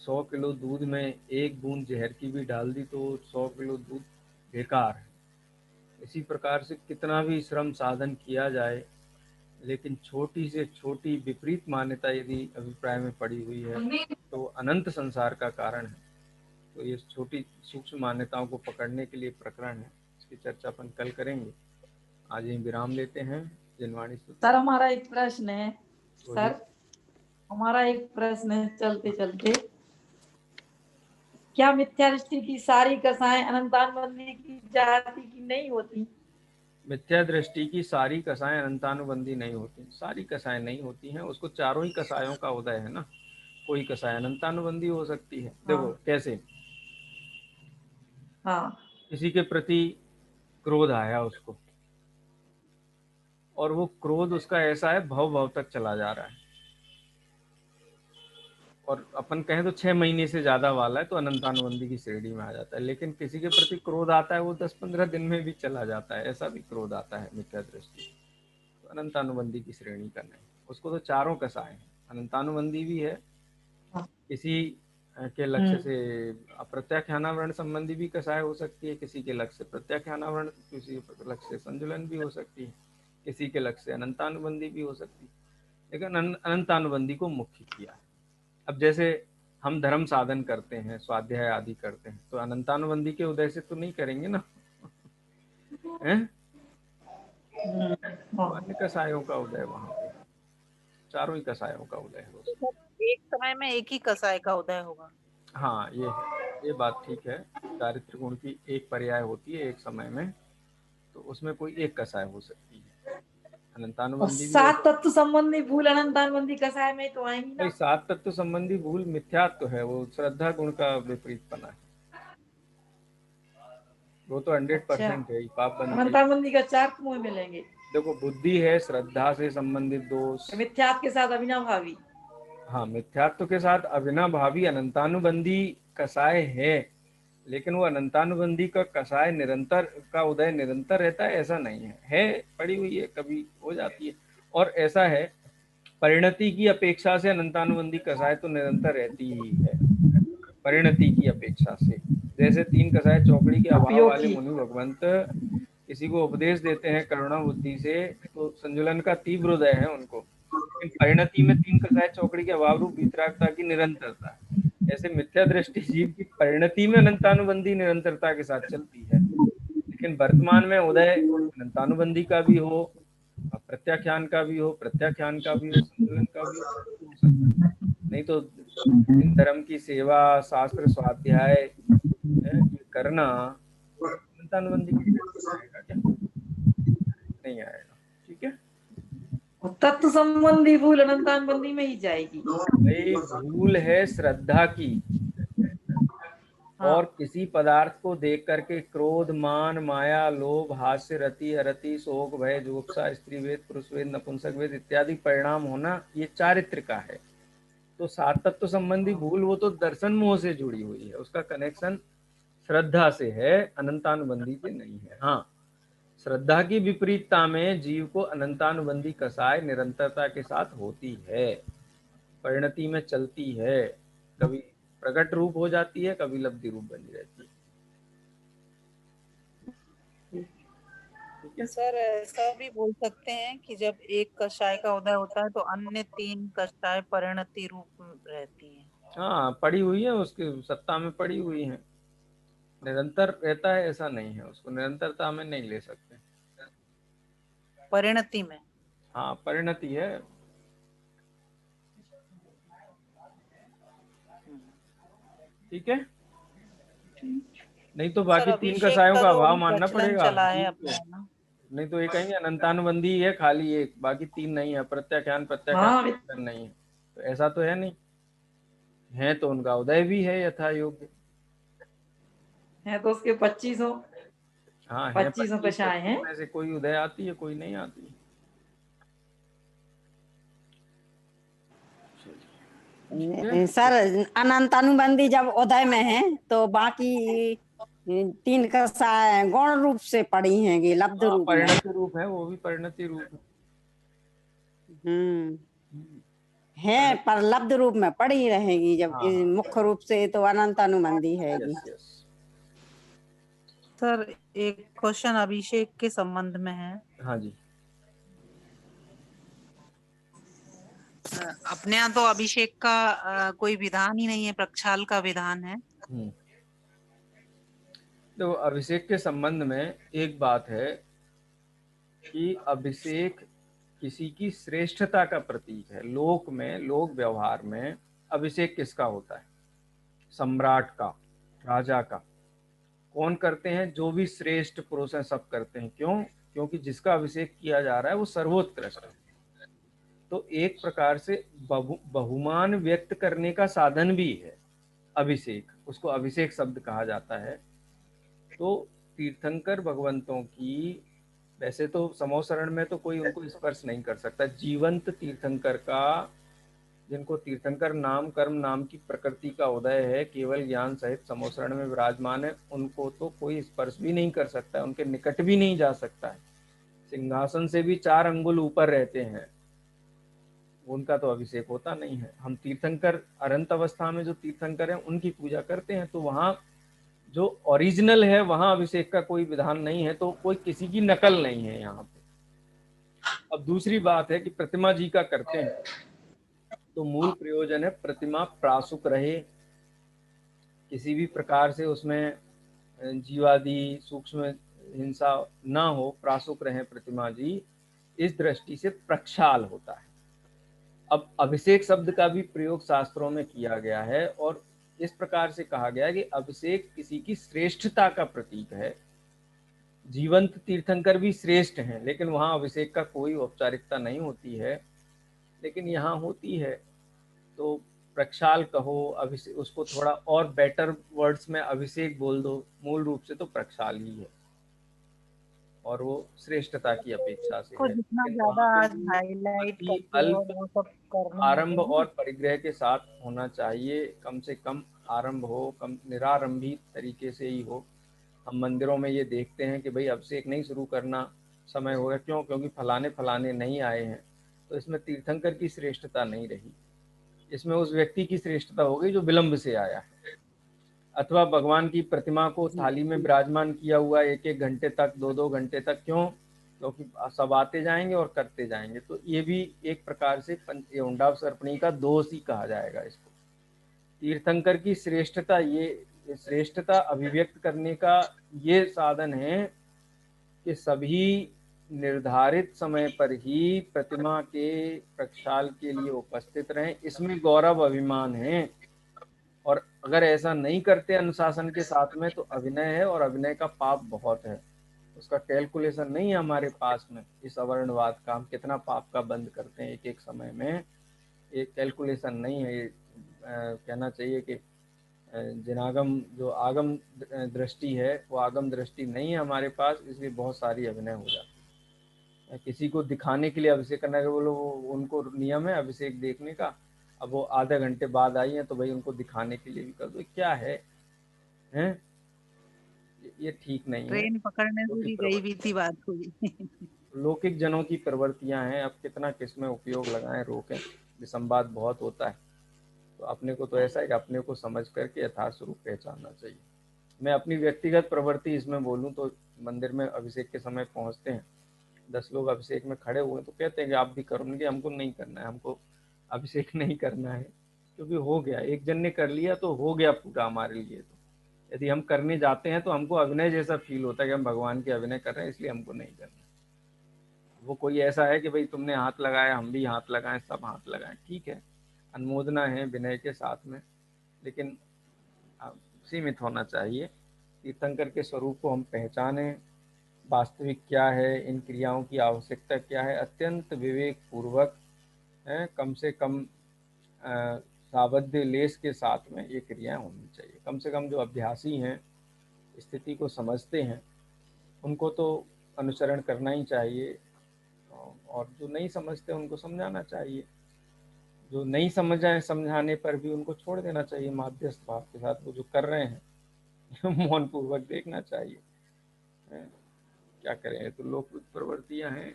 A: 100 किलो दूध में एक बूंद जहर की भी डाल दी तो 100 किलो दूध बेकार है। इसी प्रकार से कितना भी श्रम साधन किया जाए, लेकिन छोटी से छोटी विपरीत मान्यता यदि अभिप्राय में पड़ी हुई है तो अनंत संसार का कारण है। तो ये छोटी सूक्ष्म मान्यताओं को पकड़ने के लिए प्रकरण है, इसकी चर्चा अपन कल करेंगे। आज ही विराम लेते हैं। जिनवाणी
G: सर हमारा एक प्रश्न है। सर हमारा एक प्रश्न है चलते चलते, क्या मिथ्या दृष्टि की सारी कसाएं अनंतानुबंधी की जाति की नहीं होती?
A: मिथ्या दृष्टि की सारी कसाएं अनंतानुबंधी नहीं होती। सारी कसाएं नहीं होती हैं, उसको चारों ही कसायों का उदय है ना। कोई कसाय अनंतानुबंधी हो सकती है। देखो कैसे,
G: हाँ,
A: किसी के प्रति क्रोध आया उसको, और वो क्रोध उसका ऐसा है भव भव तक चला जा रहा है, और अपन कहें तो 6 महीने से ज्यादा वाला है तो अनंतानुबंधी की श्रेणी में आ जाता है। लेकिन किसी के प्रति क्रोध आता है वो 10-15 दिन में भी चला जाता है, ऐसा भी क्रोध आता है मिथ्या दृष्टि, तो अनंतानुबंधी की श्रेणी का नहीं। उसको तो चारों कसाय हैं, अनंतानुबंधी भी है, किसी के लक्ष्य से अप्रत्याख्यानावरण संबंधी भी कसाय हो सकती है, किसी के लक्ष्य से प्रत्याख्यानावरण, किसी के लक्ष्य से संजुलन भी हो सकती है, किसी के लक्ष्य से अनंतानुबंधी भी हो सकती है, लेकिन अनंतानुबंधी को मुख्य किया है। अब जैसे हम धर्म साधन करते हैं, स्वाध्याय आदि करते हैं, तो अनंतानुबंधी के उदय से तो नहीं करेंगे ना, हैं? तो अन्य कसायों का उदय वहां पे, चारों ही कसायों का उदय है।
J: एक समय में एक ही कसाय का उदय होगा।
A: हाँ ये है, ये बात ठीक है। चारित्र गुण की एक पर्याय होती है एक समय में, तो उसमें कोई एक कसाय हो सकती है। अनंतानुबंधी भी
G: 7 तत्व संबंधी भूल अनंतानुबंधी कसाय में तो आएंगी ना।
A: 7 तत्व संबंधी भूल मिथ्यात्व है, वो श्रद्धा गुण का विपरीतपना है, वो तो 100% है। पाप बंदी
G: अनंतानुबंधी का 4 कुएं मिलेंगे।
A: देखो बुद्धि है, श्रद्धा से संबंधित दोष,
G: मिथ्यात्व के साथ अविनाभावी।
A: हाँ मिथ्यात्व के साथ अविनाभावी अनंतानुबंधी कसाय है, लेकिन वो अनंतानुबंधी का कसाय निरंतर का उदय निरंतर रहता है ऐसा नहीं है पड़ी हुई है, कभी हो जाती है। और ऐसा है, परिणति की अपेक्षा से अनंतानुबंधी कसाय तो निरंतर रहती ही है, परिणति की अपेक्षा से। जैसे 3 कसाय चौकड़ी के अभाव वाले मुनि भगवंत किसी को उपदेश देते हैं करुणा बुद्धि से, तो संजुलन का तीव्र उदय है उनको, लेकिन परिणति में 3 कसाय चौकड़ी के अभाव रूप वितरागता की निरंतरता है। ऐसे मिथ्या दृष्टि जीव की परिणति में अनंतानुबंधी निरंतरता के साथ चलती है, लेकिन वर्तमान में उदय अनंतानुबंधी का भी हो, प्रत्याख्यान का भी हो, प्रत्याख्यान का भी हो, संतुलन का भी हो सकता है। नहीं तो धर्म की सेवा, शास्त्र स्वाध्याय करना अनंतानुबंधी आएगा क्या? नहीं आएगा। ठीक है,
G: तत्व संबंधी भूल अनंतानुबंधी में ही जाएगी।
A: भाई भूल है श्रद्धा की, और किसी पदार्थ को देख करके क्रोध, मान, माया, लोभ, हास्य, रति, अरति, शोक, भय, जुगुप्सा, स्त्री वेद, पुरुष वेद, नपुंसक वेद इत्यादि परिणाम होना, ये चारित्र का है। तो 7 तत्व संबंधी भूल वो तो दर्शन मोह से जुड़ी हुई है, उसका कनेक्शन श्रद्धा से है, अनंतानुबंधी से नहीं है। हाँ, श्रद्धा की विपरीतता में जीव को अनंतानुबंधी कसाय निरंतरता के साथ होती है, परिणति में चलती है, कभी प्रकट रूप हो जाती है, कभी लब्धि रूप बनी रहती है। ठीक है।
J: सर ऐसा भी बोल सकते हैं कि जब एक कषाय का उदय होता है तो अन्य 3 कषाय परिणति रूप रहती है।
A: हाँ, पड़ी हुई है, उसकी सत्ता में पड़ी हुई है। निरंतर रहता है ऐसा नहीं है, उसको निरंतरता में नहीं ले सकते।
J: परिणति में।
A: हाँ, परिणति है। ठीक है, नहीं तो
J: सर
A: बाकी 3
J: अभिषेक
A: कषायों
J: का
A: का
J: जो
A: अभाव
J: अभी
A: मानना
J: प्रचलन
A: पड़ेगा।
J: चला है अपना ना।
A: नहीं तो ये कहेंगे अनंतानुबंधी है खाली एक, बाकी 3 नहीं है, प्रत्याख्यान
G: हाँ
A: प्रत्याख्यान नहीं है। तो ऐसा तो है नहीं, है तो उनका उदय भी है यथा योग्य।
G: है तो उसके 25
A: हाँ है
G: 25
A: 25
G: कषाय हैं।
A: में से कोई उदय आती है, कोई नहीं आती।
B: सर अनंतानुबंधी जब उदय में है तो बाकी 3 कषाय गौण रूप से पड़ी हैं, लब्ध रूप में।
A: परिणति रूप है, वो भी परिणति रूप है।
B: है पर लब्ध रूप में पड़ी रहेगी, जब मुख्य रूप से तो अनंतानुबंधी है।
J: सर एक क्वेश्चन अभिषेक के संबंध में है।
A: हाँ जी।
J: अपने यहाँ तो अभिषेक का कोई विधान ही नहीं है, प्रक्षाल का विधान है।
A: तो अभिषेक के संबंध में एक बात है कि अभिषेक किसी की श्रेष्ठता का प्रतीक है। लोक में, लोक व्यवहार में अभिषेक किसका होता है? सम्राट का, राजा का। कौन करते हैं? जो भी श्रेष्ठ पुरुष हैं सब करते हैं। क्यों? क्योंकि जिसका अभिषेक किया जा रहा है वो सर्वोत्कृष्ट है। तो एक प्रकार से बहुमान व्यक्त करने का साधन भी है अभिषेक, उसको अभिषेक शब्द कहा जाता है। तो तीर्थंकर भगवंतों की, वैसे तो समोसरण में तो कोई उनको स्पर्श नहीं कर सकता। जीवंत तीर्थंकर का, जिनको तीर्थंकर नाम कर्म नाम की प्रकृति का उदय है, केवल ज्ञान सहित समोसरण में विराजमान है, उनको तो कोई स्पर्श भी नहीं कर सकता है, उनके निकट भी नहीं जा सकता है। सिंहासन से भी 4 अंगुल ऊपर रहते हैं, उनका तो अभिषेक होता नहीं है। हम तीर्थंकर अनंत अवस्था में जो तीर्थंकर हैं उनकी पूजा करते हैं, तो वहाँ जो ओरिजिनल है वहाँ अभिषेक का कोई विधान नहीं है, तो कोई किसी की नकल नहीं है यहाँ पे। अब दूसरी बात है कि प्रतिमा जी का करते हैं तो मूल प्रयोजन है प्रतिमा प्रासुक रहे, किसी भी प्रकार से उसमें जीवादि सूक्ष्म हिंसा ना हो, प्रासुक रहे प्रतिमा जी, इस दृष्टि से प्रक्षाल होता है। अब अभिषेक शब्द का भी प्रयोग शास्त्रों में किया गया है और इस प्रकार से कहा गया है कि अभिषेक किसी की श्रेष्ठता का प्रतीक है। जीवंत तीर्थंकर भी श्रेष्ठ हैं, लेकिन वहाँ अभिषेक का कोई औपचारिकता नहीं होती है, लेकिन यहाँ होती है। तो प्रक्षाल कहो, अभिषेक, उसको थोड़ा और बेटर वर्ड्स में अभिषेक बोल दो, मूल रूप से तो प्रक्षाल ही है और वो श्रेष्ठता की अपेक्षा से है।
J: जितना ज्यादा आज हाईलाइट करके और वो सब करना
A: आरंभ और परिग्रह के साथ होना चाहिए, कम से कम आरंभ हो, कम निरारंभी तरीके से ही हो। हम मंदिरों में ये देखते हैं कि भाई अभिषेक नहीं शुरू करना, समय हो गया। क्यों? क्योंकि फलाने फलाने नहीं आए हैं। तो इसमें तीर्थंकर की श्रेष्ठता नहीं रही, इसमें उस व्यक्ति की श्रेष्ठता हो गई जो विलंब से आया है, अथवा भगवान की प्रतिमा को थाली में विराजमान किया हुआ 1-1 घंटे तक, 2-2 घंटे तक। क्यों? क्योंकि सब आते जाएंगे और करते जाएंगे। तो ये भी एक प्रकार से हुंडावसर्पणी का दोष ही कहा जाएगा इसको। तीर्थंकर की श्रेष्ठता, ये श्रेष्ठता अभिव्यक्त करने का ये साधन है कि सभी निर्धारित समय पर ही प्रतिमा के प्रक्षाल के लिए उपस्थित रहें, इसमें गौरव अभिमान है। और अगर ऐसा नहीं करते अनुशासन के साथ में तो अभिनय है, और अभिनय का पाप बहुत है, उसका कैलकुलेशन नहीं है हमारे पास में। इस अवर्णवाद का हम कितना पाप का बंद करते हैं एक समय में, एक कैलकुलेशन नहीं है। कहना चाहिए कि जिनागम जो आगम दृष्टि है वो आगम दृष्टि नहीं है हमारे पास, इसलिए बहुत सारी अभिनय हो जाती है। किसी को दिखाने के लिए अभिषेक करना है, बोलो उनको नियम है अभिषेक देखने का, अब वो आधे घंटे बाद आई हैं तो भाई उनको दिखाने के लिए भी कर दो, क्या है हैं? ये ठीक नहीं है।
J: ट्रेन पकड़ने से भी गई भी थी बात हुई।
A: लौकिक जनों की प्रवृत्तियां हैं, अब कितना किसमें उपयोग लगाएं, रोकें, विसंवाद बहुत होता है। तो अपने को तो ऐसा है कि अपने को समझ करके यथार्थ स्वरूप पहचानना चाहिए। मैं अपनी व्यक्तिगत प्रवृत्ति इसमें बोलूँ तो मंदिर में अभिषेक के समय पहुँचते हैं, 10 लोग अभिषेक में खड़े हुए तो कहते हैं कि आप भी करो, उनके हमको नहीं करना है, हमको अभिषेक नहीं करना है, क्योंकि हो गया, एक जन ने कर लिया तो हो गया पूरा हमारे लिए। तो यदि हम करने जाते हैं तो हमको अभिनय जैसा फील होता है कि हम भगवान के अभिनय कर रहे हैं, इसलिए हमको नहीं करना। वो कोई ऐसा है कि भाई तुमने हाथ लगाया हम भी हाथ लगाएं, सब हाथ लगाएं, ठीक है, अनुमोदना है विनय के साथ में, लेकिन सीमित होना चाहिए। तीर्थंकर के स्वरूप को हम पहचानें, वास्तविक क्या है, इन क्रियाओं की आवश्यकता क्या है, अत्यंत विवेक पूर्वक है, कम से कम सावध्य लेस के साथ में ये क्रियाएं होनी चाहिए। कम से कम जो अभ्यासी हैं, स्थिति को समझते हैं, उनको तो अनुसरण करना ही चाहिए, और जो नहीं समझते उनको समझाना चाहिए। जो नहीं समझाए समझाने पर भी उनको छोड़ देना चाहिए माध्यस्थ भाव के साथ। वो जो कर रहे हैं मौन पूर्वक देखना चाहिए। क्या करें, तो लोक प्रवृत्तियां हैं,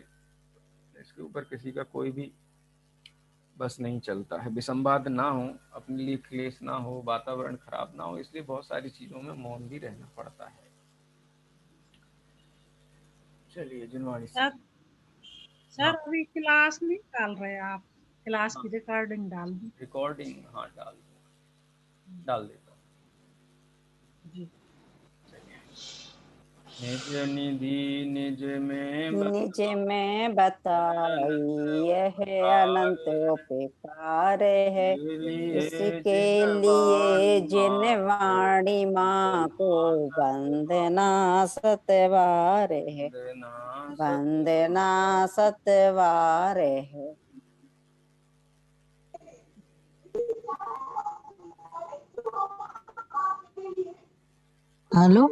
A: इसके ऊपर किसी का कोई भी बस नहीं चलता है। विसंवाद ना हो, अपने लिए क्लेश ना हो, वातावरण खराब ना हो, इसलिए बहुत सारी चीजों में मौन भी रहना पड़ता है। चलिए जिनवाणी
C: सर अभी क्लास नहीं डाल रहे आप? क्लास की रिकॉर्डिंग डाल दी?
A: रिकॉर्डिंग हाँ डाल देता हूँ जी। निज निधि निज में
B: बताई यह अनंत उपकार है, इसके लिए जिन वाणी माँ को वंदना सतवार है, वंदना सतवार है।
K: हेलो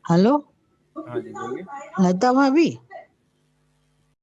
K: हेलो,
A: हाँ जी बोलिए।
K: लता भाभी।